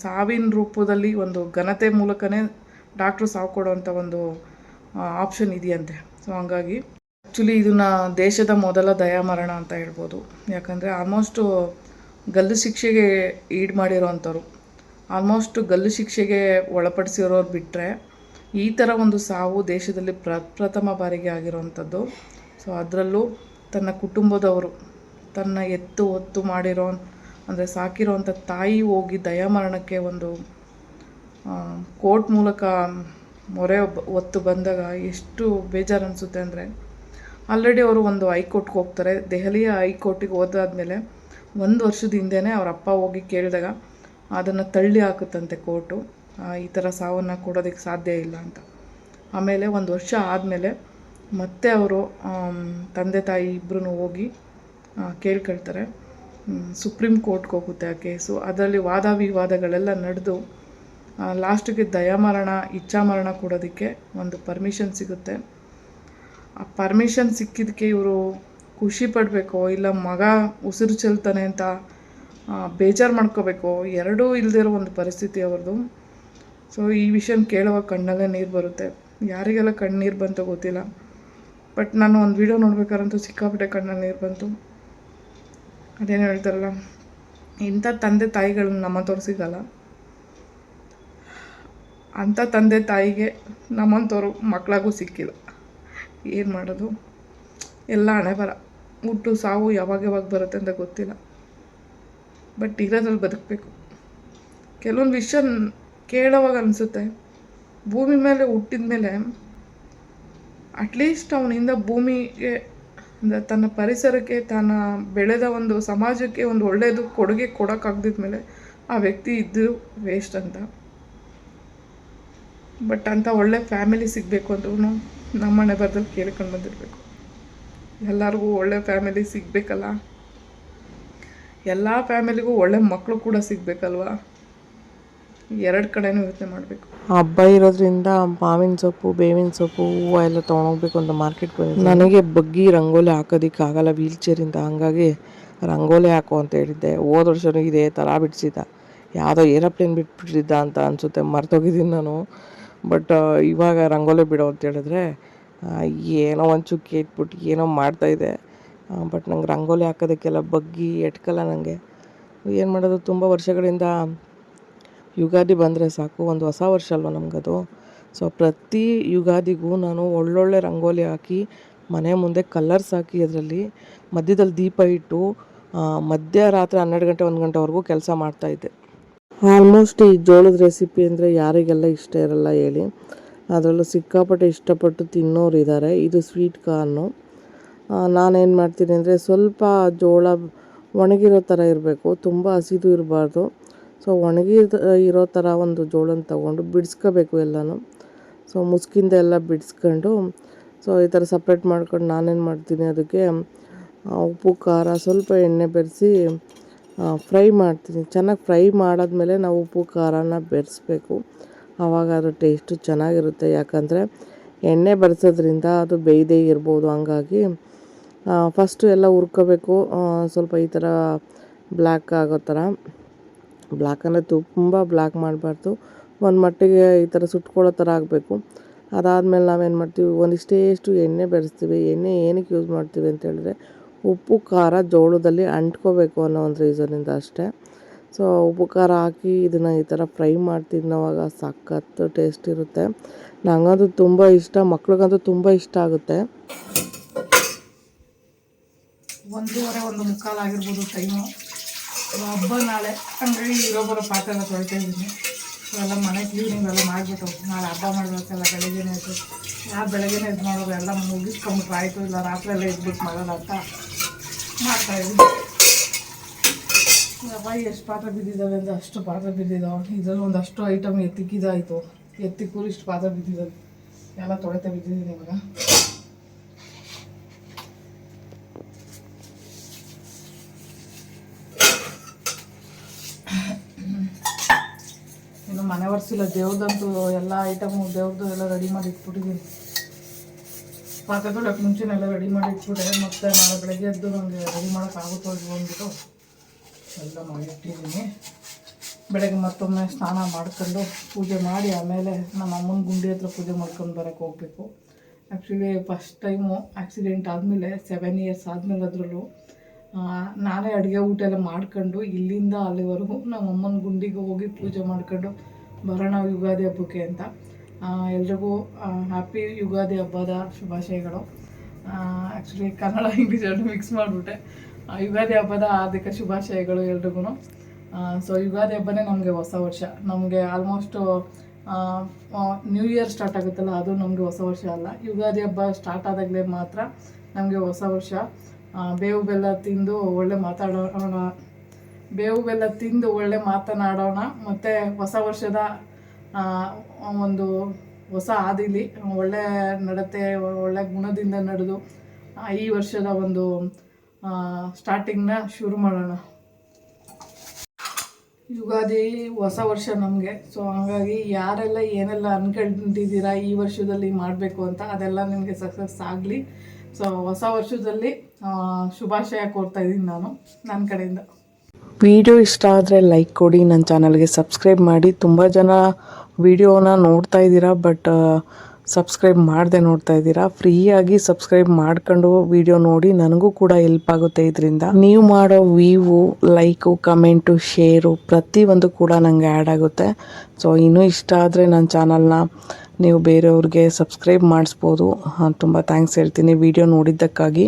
ಸಾವಿನ ರೂಪದಲ್ಲಿ ಒಂದು ಘನತೆ ಮೂಲಕನೇ ಡಾಕ್ಟ್ರು ಸಾವು ಕೊಡುವಂಥ ಒಂದು ಆಪ್ಷನ್ ಇದೆಯಂತೆ. ಸೊ ಹಂಗಾಗಿ ಆ್ಯಕ್ಚುಲಿ ಇದನ್ನು ದೇಶದ ಮೊದಲ ದಯಾಮರಣ ಅಂತ ಹೇಳ್ಬೋದು. ಯಾಕಂದರೆ ಆಲ್ಮೋಸ್ಟು ಗಲ್ಲು ಶಿಕ್ಷೆಗೆ ಈಡು ಮಾಡಿರೋವಂಥವ್ರು. ಆಲ್ಮೋಸ್ಟ್ ಗಲ್ಲು ಶಿಕ್ಷೆಗೆ ಒಳಪಡಿಸಿರೋರು ಬಿಟ್ಟರೆ ಈ ಥರ ಒಂದು ಸಾವು ದೇಶದಲ್ಲಿ ಪ್ರಥಮ ಬಾರಿಗೆ ಆಗಿರೋವಂಥದ್ದು. ಸೊ ಅದರಲ್ಲೂ ತನ್ನ ಕುಟುಂಬದವರು, ತನ್ನ ಎತ್ತು ಒತ್ತು ಮಾಡಿರೋ ಅಂದರೆ ಸಾಕಿರೋವಂಥ ತಾಯಿ ಹೋಗಿ ದಯಾಮರಣಕ್ಕೆ ಒಂದು ಕೋರ್ಟ್ ಮೂಲಕ ಮೊರೆ ಹೊತ್ತು ಬಂದಾಗ ಎಷ್ಟು ಬೇಜಾರು ಅನಿಸುತ್ತೆ ಅಂದರೆ, ಆಲ್ರೆಡಿ ಅವರು ಒಂದು ಹೈಕೋರ್ಟ್ಗೆ ಹೋಗ್ತಾರೆ. ದೆಹಲಿಯ ಹೈಕೋರ್ಟಿಗೆ ಹೋದಾದ್ಮೇಲೆ 1 ವರ್ಷದ ಹಿಂದೆಯೇ ಅವ್ರ ಅಪ್ಪ ಹೋಗಿ ಕೇಳಿದಾಗ ಅದನ್ನು ತಳ್ಳಿ ಹಾಕುತ್ತಂತೆ ಕೋರ್ಟು, ಈ ಥರ ಸಾವನ್ನು ಕೊಡೋದಕ್ಕೆ ಸಾಧ್ಯ ಇಲ್ಲ ಅಂತ. ಆಮೇಲೆ 1 ವರ್ಷ ಆದಮೇಲೆ ಮತ್ತೆ ಅವರು ತಂದೆ ತಾಯಿ ಇಬ್ಬರೂ ಹೋಗಿ ಕೇಳ್ಕೊಳ್ತಾರೆ. ಸುಪ್ರೀಂ ಕೋರ್ಟ್ಗೆ ಹೋಗುತ್ತೆ ಆ ಕೇಸು. ಅದರಲ್ಲಿ ವಾದ ವಿವಾದಗಳೆಲ್ಲ ನಡೆದು ಲಾಸ್ಟಿಗೆ ದಯಾಮರಣ, ಇಚ್ಛಾಮರಣ ಕೊಡೋದಕ್ಕೆ ಒಂದು ಪರ್ಮಿಷನ್ ಸಿಗುತ್ತೆ. ಆ ಪರ್ಮಿಷನ್ ಸಿಕ್ಕಿದ್ದಕ್ಕೆ ಇವರು ಖುಷಿ ಪಡಬೇಕೋ ಇಲ್ಲ ಮಗ ಉಸಿರು ಚೆಲ್ತಾನೆ ಅಂತ ಬೇಜಾರು ಮಾಡ್ಕೋಬೇಕು, ಎರಡೂ ಇಲ್ಲದಿರೋ ಒಂದು ಪರಿಸ್ಥಿತಿ ಅವ್ರದ್ದು. ಸೊ ಈ ವಿಷಯನ ಕೇಳುವಾಗ ಕಣ್ಣಲ್ಲೇ ನೀರು ಬರುತ್ತೆ. ಯಾರಿಗೆಲ್ಲ ಕಣ್ಣೀರು ಬಂತೋ ಗೊತ್ತಿಲ್ಲ, ಬಟ್ ನಾನು ಒಂದು ವಿಡಿಯೋ ನೋಡ್ಬೇಕಾರಂತೂ ಸಿಕ್ಕಾಪಟ್ಟೆ ಕಣ್ಣಲ್ಲಿ ನೀರು ಬಂತು. ಅದೇನು ಹೇಳ್ತಾರಲ್ಲ, ಇಂಥ ತಂದೆ ತಾಯಿಗಳನ್ನ ನಮ್ಮ ತೋರಿಸಿಗಲ್ಲ, ಅಂಥ ತಂದೆ ತಾಯಿಗೆ ನಮ್ಮಂಥವ್ರು ಮಕ್ಕಳಾಗೂ ಸಿಕ್ಕಿಲ್ಲ. ಏನು ಮಾಡೋದು, ಎಲ್ಲ ಹಣೆ ಬರ. ಹುಟ್ಟು ಸಾವು ಯಾವಾಗ ಬರುತ್ತೆ ಅಂತ ಗೊತ್ತಿಲ್ಲ, ಬಟ್ ಇರೋದ್ರಲ್ಲಿ ಬದುಕಬೇಕು. ಕೆಲವೊಂದು ವಿಷಯ ಕೇಳೋವಾಗ ಅನಿಸುತ್ತೆ, ಭೂಮಿ ಮೇಲೆ ಹುಟ್ಟಿದ ಮೇಲೆ ಅಟ್ಲೀಸ್ಟ್ ಅವನಿಂದ ಭೂಮಿಗೆ ಅಂದರೆ ತನ್ನ ಪರಿಸರಕ್ಕೆ, ತನ್ನ ಬೆಳೆದ ಒಂದು ಸಮಾಜಕ್ಕೆ ಒಂದು ಒಳ್ಳೆಯದು ಕೊಡುಗೆ ಕೊಡೋಕ್ಕಾಗ್ದಿದ್ಮೇಲೆ ಆ ವ್ಯಕ್ತಿ ಇದ್ದು ವೇಸ್ಟ್ ಅಂತ. ಬಟ್ ಅಂಥ ಒಳ್ಳೆ ಫ್ಯಾಮಿಲಿ ಸಿಗಬೇಕು ಅಂದ್ರೂ ನಮ್ಮ ಹಣೆ ಬರದಲ್ಲಿ ಕೇಳ್ಕೊಂಡು ಬಂದಿರಬೇಕು. ಎಲ್ಲರಿಗೂ ಒಳ್ಳೆ ಫ್ಯಾಮಿಲಿ ಸಿಗಬೇಕಲ್ಲ, ಎಲ್ಲ ಫ್ಯಾಮಿಲಿಗೂ ಒಳ್ಳೆ ಮಕ್ಕಳು ಕೂಡ ಸಿಗಬೇಕಲ್ವ. ಎರಡು ಕಡೆನೂ ಯೋಚನೆ ಮಾಡಬೇಕು. ಹಬ್ಬ ಇರೋದ್ರಿಂದ ಮಾವಿನ ಸೊಪ್ಪು, ಬೇವಿನ ಸೊಪ್ಪು, ಹೂವು ಎಲ್ಲ ತೊಗೊಂಡೋಗ್ಬೇಕು ಅಂತ ಮಾರ್ಕೆಟ್ಗೆ ಬಂದಿದ್ದೆ. ನನಗೆ ಬಗ್ಗಿ ರಂಗೋಲಿ ಹಾಕೋದಕ್ಕಾಗಲ್ಲ ವೀಲ್ಚೇರಿಂದ, ಹಂಗಾಗಿ ರಂಗೋಲಿ ಹಾಕೋ ಅಂತ ಹೇಳಿದ್ದೆ. ಹೋದ ವರ್ಷವೂ ಇದೇ ಥರ ಬಿಡಿಸಿದ್ದ, ಯಾವುದೋ ಏರೋಪ್ಲೇನ್ ಬಿಟ್ಬಿಟ್ಟಿದ್ದ ಅಂತ ಅನಿಸುತ್ತೆ, ಮರ್ತೋಗಿದ್ದೀನಿ ನಾನು. ಬಟ್ ಇವಾಗ ರಂಗೋಲಿ ಬಿಡೋ ಅಂತ ಹೇಳಿದ್ರೆ ಏನೋ ಒಂದು ಚುಕ್ಕಿ ಇಟ್ಬಿಟ್ಟು ಏನೋ ಮಾಡ್ತಾಯಿದ್ದೆ. ಬಟ್ ನಂಗೆ ರಂಗೋಲಿ ಹಾಕೋದಕ್ಕೆಲ್ಲ ಬಗ್ಗಿ ಎಟ್ಕಲ್ಲ ನನಗೆ. ಏನು ಮಾಡೋದು, ತುಂಬ ವರ್ಷಗಳಿಂದ ಯುಗಾದಿ ಬಂದರೆ ಸಾಕು, ಒಂದು ಹೊಸ ವರ್ಷ ಅಲ್ವ ನಮಗದು. ಸೊ ಪ್ರತಿ ಯುಗಾದಿಗೂ ನಾನು ಒಳ್ಳೊಳ್ಳೆ ರಂಗೋಲಿ ಹಾಕಿ, ಮನೆ ಮುಂದೆ ಕಲರ್ಸ್ ಹಾಕಿ, ಅದರಲ್ಲಿ ಮಧ್ಯದಲ್ಲಿ ದೀಪ ಇಟ್ಟು ಮಧ್ಯರಾತ್ರಿ 12 ಗಂಟೆ 1 ಗಂಟೆವರೆಗೂ ಕೆಲಸ ಮಾಡ್ತಾಯಿದ್ದೆ. ಆಲ್ಮೋಸ್ಟ್ ಈ ಜೋಳದ ರೆಸಿಪಿ ಅಂದರೆ ಯಾರಿಗೆಲ್ಲ ಇಷ್ಟ ಇರಲ್ಲ ಹೇಳಿ, ಅದರಲ್ಲೂ ಸಿಕ್ಕಾಪಟ್ಟೆ ಇಷ್ಟಪಟ್ಟು ತಿನ್ನೋರು ಇದ್ದಾರೆ. ಇದು ಸ್ವೀಟ್ ಕಾರ್ನು. ನಾನೇನು ಮಾಡ್ತೀನಿ ಅಂದರೆ, ಸ್ವಲ್ಪ ಜೋಳ ಒಣಗಿರೋ ಥರ ಇರಬೇಕು, ತುಂಬ ಹಸಿದು ಇರಬಾರ್ದು. ಸೊ ಒಣಗಿ ಇರೋ ಥರ ಒಂದು ಜೋಳನ ತೊಗೊಂಡು ಬಿಡಿಸ್ಕೋಬೇಕು ಎಲ್ಲನೂ. ಸೊ ಮುಸ್ಕಿಂದ ಎಲ್ಲ ಬಿಡಿಸ್ಕೊಂಡು, ಸೊ ಈ ಥರ ಸಪ್ರೇಟ್ ಮಾಡ್ಕೊಂಡು ನಾನೇನು ಮಾಡ್ತೀನಿ, ಅದಕ್ಕೆ ಉಪ್ಪು ಖಾರ ಸ್ವಲ್ಪ ಎಣ್ಣೆ ಬೆರೆಸಿ ಫ್ರೈ ಮಾಡ್ತೀನಿ. ಚೆನ್ನಾಗಿ ಫ್ರೈ ಮಾಡಾದ್ಮೇಲೆ ನಾವು ಉಪ್ಪು ಖಾರನ ಬೆರೆಸ್ಬೇಕು, ಆವಾಗ ಅದು ಟೇಸ್ಟು ಚೆನ್ನಾಗಿರುತ್ತೆ. ಯಾಕಂದರೆ ಎಣ್ಣೆ ಬೆರೆಸೋದ್ರಿಂದ ಅದು ಬೇಯದೇ ಇರ್ಬೋದು. ಹಂಗಾಗಿ ಫಸ್ಟು ಎಲ್ಲ ಹುರ್ಕೋಬೇಕು, ಸ್ವಲ್ಪ ಈ ಥರ ಬ್ಲ್ಯಾಕ್ ಆಗೋ ಥರ. ಬ್ಲ್ಯಾಕ್ ಅಂದರೆ ತುಂಬ ಬ್ಲ್ಯಾಕ್ ಮಾಡಬಾರ್ದು, ಒಂದು ಮಟ್ಟಿಗೆ ಈ ಥರ ಸುಟ್ಕೊಳ್ಳೋ ಥರ ಆಗಬೇಕು. ಅದಾದಮೇಲೆ ನಾವೇನು ಮಾಡ್ತೀವಿ, ಒಂದಿಷ್ಟು ಎಣ್ಣೆ ಬೆರೆಸ್ತೀವಿ. ಎಣ್ಣೆ ಏನಕ್ಕೆ ಯೂಸ್ ಮಾಡ್ತೀವಿ ಅಂತ ಹೇಳಿದ್ರೆ, ಉಪ್ಪು ಖಾರ ಜೋಳದಲ್ಲಿ ಅಂಟ್ಕೋಬೇಕು ಅನ್ನೋ ಒಂದು ರೀಸನಿಂದ ಅಷ್ಟೇ. ಸೊ ಉಪ್ಪು ಖಾರ ಹಾಕಿ ಇದನ್ನು ಈ ಥರ ಫ್ರೈ ಮಾಡಿ ತಿನ್ನೋವಾಗ ಸಖತ್ತು ಟೇಸ್ಟ್ ಇರುತ್ತೆ. ನನಗಂತೂ ತುಂಬ ಇಷ್ಟ, ಮಕ್ಳಿಗಂತೂ ತುಂಬ ಇಷ್ಟ ಆಗುತ್ತೆ. 1:15 ಆಗಿರ್ಬೋದು ಟೈಮು. ಹಬ್ಬ ನಾಳೆ, ಹಂಗಾಗಿ ಇರೋ ಬರೋ ಪಾತ್ರೆ ಎಲ್ಲ ತೊಳಿತಾ ಇದ್ದೀನಿ. ಎಲ್ಲ ಮನೆ ಕ್ಲೀನಿಂಗ್ ಎಲ್ಲ ಮಾಡಿಬಿಟ್ಟು ನಾಳೆ ಹಬ್ಬ ಮಾಡಬೇಕಲ್ಲ. ಬೆಳಗ್ಗೆನೇ ಎದ್ದು ಬೆಳಗ್ಗೆನೇ ಇದು ಮಾಡೋದು ಎಲ್ಲ ಮುಗಿಸ್ಕೊಂಬಿಟ್ರೆ ಆಯಿತು, ಇಲ್ಲ ರಾತ್ರಿ ಎಲ್ಲ ಇದ್ಬಿಟ್ಟು ಮಾಡೋದು ಅಂತ ಮಾಡ್ತಾಯಿದ್ದೀನಿ. ಹಬ್ಬ ಎಷ್ಟು ಪಾತ್ರೆ ಬಿದ್ದಿದ್ದಾವೆ ಅಂದರೆ ಅಷ್ಟು ಪಾತ್ರೆ ಬಿದ್ದಿದ್ದಾವೆ. ಇದರಲ್ಲಿ ಒಂದಷ್ಟು ಐಟಮ್ ಎತ್ತಿಕ್ಕಿದಾಯಿತು, ಎತ್ತಿಕ್ಕೂ ಇಷ್ಟು ಪಾತ್ರೆ ಬಿದ್ದಿದ್ದಾವೆ, ಎಲ್ಲ ತೊಳಿತಾ ಬಿದ್ದಿದ್ದೀನಿ ಇವಾಗ. ಇನ್ನು ಮನೆ ಒರೆಸಿಲ್ಲ, ದೇವ್ರದಂತೂ ಎಲ್ಲ ಐಟಮು ದೇವ್ರದ್ದು ಎಲ್ಲ ರೆಡಿ ಮಾಡಿ ಇಟ್ಬಿಟ್ಟಿದ್ದೀನಿ. ಪಾತ್ರೆ ತೊಳಕ್ಕೆ ಮುಂಚೆನೆಲ್ಲ ರೆಡಿ ಮಾಡಿ ಇಟ್ಬಿಟ್ಟೆ, ಮತ್ತು ನಾಳೆ ಬೆಳಗ್ಗೆ ಎದ್ದು ನನಗೆ ರೆಡಿ ಮಾಡೋಕ್ಕಾಗುತ್ತೋ ಇಲ್ವೋ ಅಂದ್ಬಿಟ್ಟು ಎಲ್ಲ ಮಾಡಿಟ್ಟಿದ್ದೀನಿ. ಬೆಳಗ್ಗೆ ಮತ್ತೊಮ್ಮೆ ಸ್ನಾನ ಮಾಡ್ಕೊಂಡು ಪೂಜೆ ಮಾಡಿ ಆಮೇಲೆ ನಮ್ಮ ಅಮ್ಮನ ಗುಂಡಿ ಹತ್ರ ಪೂಜೆ ಮಾಡ್ಕೊಂಡು ಬರೋಕ್ಕೆ ಹೋಗಬೇಕು. ಆ್ಯಕ್ಚುಲಿ ಫಸ್ಟ್ ಟೈಮು ಆಕ್ಸಿಡೆಂಟ್ ಆದಮೇಲೆ 7 ಇಯರ್ಸ್ ಆದಮೇಲೆ ಅದರಲ್ಲೂ ನಾನೇ ಅಡುಗೆ ಊಟ ಎಲ್ಲ ಮಾಡ್ಕೊಂಡು ಇಲ್ಲಿಂದ ಅಲ್ಲಿವರೆಗೂ ನಮ್ಮ ಅಮ್ಮನ ಗುಂಡಿಗೆ ಹೋಗಿ ಪೂಜೆ ಮಾಡ್ಕೊಂಡು ಬರೋಣ ಯುಗಾದಿ ಹಬ್ಬಕ್ಕೆ ಅಂತ. ಎಲ್ರಿಗೂ ಹ್ಯಾಪಿ ಯುಗಾದಿ ಹಬ್ಬದ ಶುಭಾಶಯಗಳು. ಆ್ಯಕ್ಚುಲಿ ಕನ್ನಡ ಇಂಗ್ಲೀಷ್ ಎರಡು ಮಿಕ್ಸ್ ಮಾಡಿಬಿಟ್ಟೆ. ಯುಗಾದಿ ಹಬ್ಬದ ಹಾರ್ದಿಕ ಶುಭಾಶಯಗಳು ಎಲ್ರಿಗೂ. ಸೊ ಯುಗಾದಿ ಹಬ್ಬನೇ ನಮಗೆ ಹೊಸ ವರ್ಷ. ನಮಗೆ ಆಲ್ಮೋಸ್ಟು ನ್ಯೂ ಇಯರ್ ಸ್ಟಾರ್ಟ್ ಆಗುತ್ತಲ್ಲ, ಅದು ನಮಗೆ ಹೊಸ ವರ್ಷ ಅಲ್ಲ. ಯುಗಾದಿ ಹಬ್ಬ ಸ್ಟಾರ್ಟ್ ಆದಾಗಲೇ ಮಾತ್ರ ನಮಗೆ ಹೊಸ ವರ್ಷ. ಬೇವು ಬೆಲ್ಲ ತಿಂದು ಒಳ್ಳೆ ಮಾತನಾಡೋಣ ಮತ್ತು ಹೊಸ ವರ್ಷದ ಒಂದು ಹೊಸ ಹಾದಿಲಿ ಒಳ್ಳೆ ನಡತೆ, ಒಳ್ಳೆ ಗುಣದಿಂದ ನಡೆದು ಈ ವರ್ಷದ ಒಂದು ಸ್ಟಾರ್ಟಿಂಗ್ನ ಶುರು ಮಾಡೋಣ. ಯುಗಾದಿ ಹೊಸ ವರ್ಷ ನಮಗೆ. ಸೊ ಹಾಗಾಗಿ ಯಾರೆಲ್ಲ ಏನೆಲ್ಲ ಅಂದ್ಕೊಂಡಿದ್ದೀರಾ ಈ ವರ್ಷದಲ್ಲಿ ಮಾಡಬೇಕು ಅಂತ, ಅದೆಲ್ಲ ನಿಮಗೆ ಸಕ್ಸಸ್ ಆಗಲಿ. ಸೊ ಹೊಸ ವರ್ಷದಲ್ಲಿ ಶುಭಾಶಯ ಕೋರ್ತಾ ಇದ್ದೀನಿ ನಾನು ನನ್ನ ಕಡೆಯಿಂದ. ವಿಡಿಯೋ ಇಷ್ಟ ಆದರೆ ಲೈಕ್ ಕೊಡಿ, ನನ್ನ ಚಾನಲ್ಗೆ ಸಬ್ಸ್ಕ್ರೈಬ್ ಮಾಡಿ. ತುಂಬ ಜನ ವಿಡಿಯೋನ ನೋಡ್ತಾ ಇದ್ದೀರಾ, ಬಟ್ ಸಬ್ಸ್ಕ್ರೈಬ್ ಮಾಡದೆ ನೋಡ್ತಾ ಇದ್ದೀರಾ. ಫ್ರೀಯಾಗಿ ಸಬ್ಸ್ಕ್ರೈಬ್ ಮಾಡ್ಕೊಂಡು ವಿಡಿಯೋ ನೋಡಿ, ನನಗೂ ಕೂಡ ಹೆಲ್ಪ್ ಆಗುತ್ತೆ ಇದರಿಂದ. ನೀವು ಮಾಡೋ ವ್ಯೂ, ಲೈಕು, ಕಮೆಂಟು, ಶೇರು ಪ್ರತಿಯೊಂದು ಕೂಡ ನನಗೆ ಆ್ಯಡ್ ಆಗುತ್ತೆ. ಸೊ ಇನ್ನೂ ಇಷ್ಟ ಆದರೆ ನನ್ನ ಚಾನಲ್ನ ನೀವು ಬೇರೆಯವ್ರಿಗೆ ಸಬ್ಸ್ಕ್ರೈಬ್ ಮಾಡಿಸ್ಬೋದು. ತುಂಬ ಥ್ಯಾಂಕ್ಸ್ ಹೇಳ್ತೀನಿ ವಿಡಿಯೋ ನೋಡಿದ್ದಕ್ಕಾಗಿ.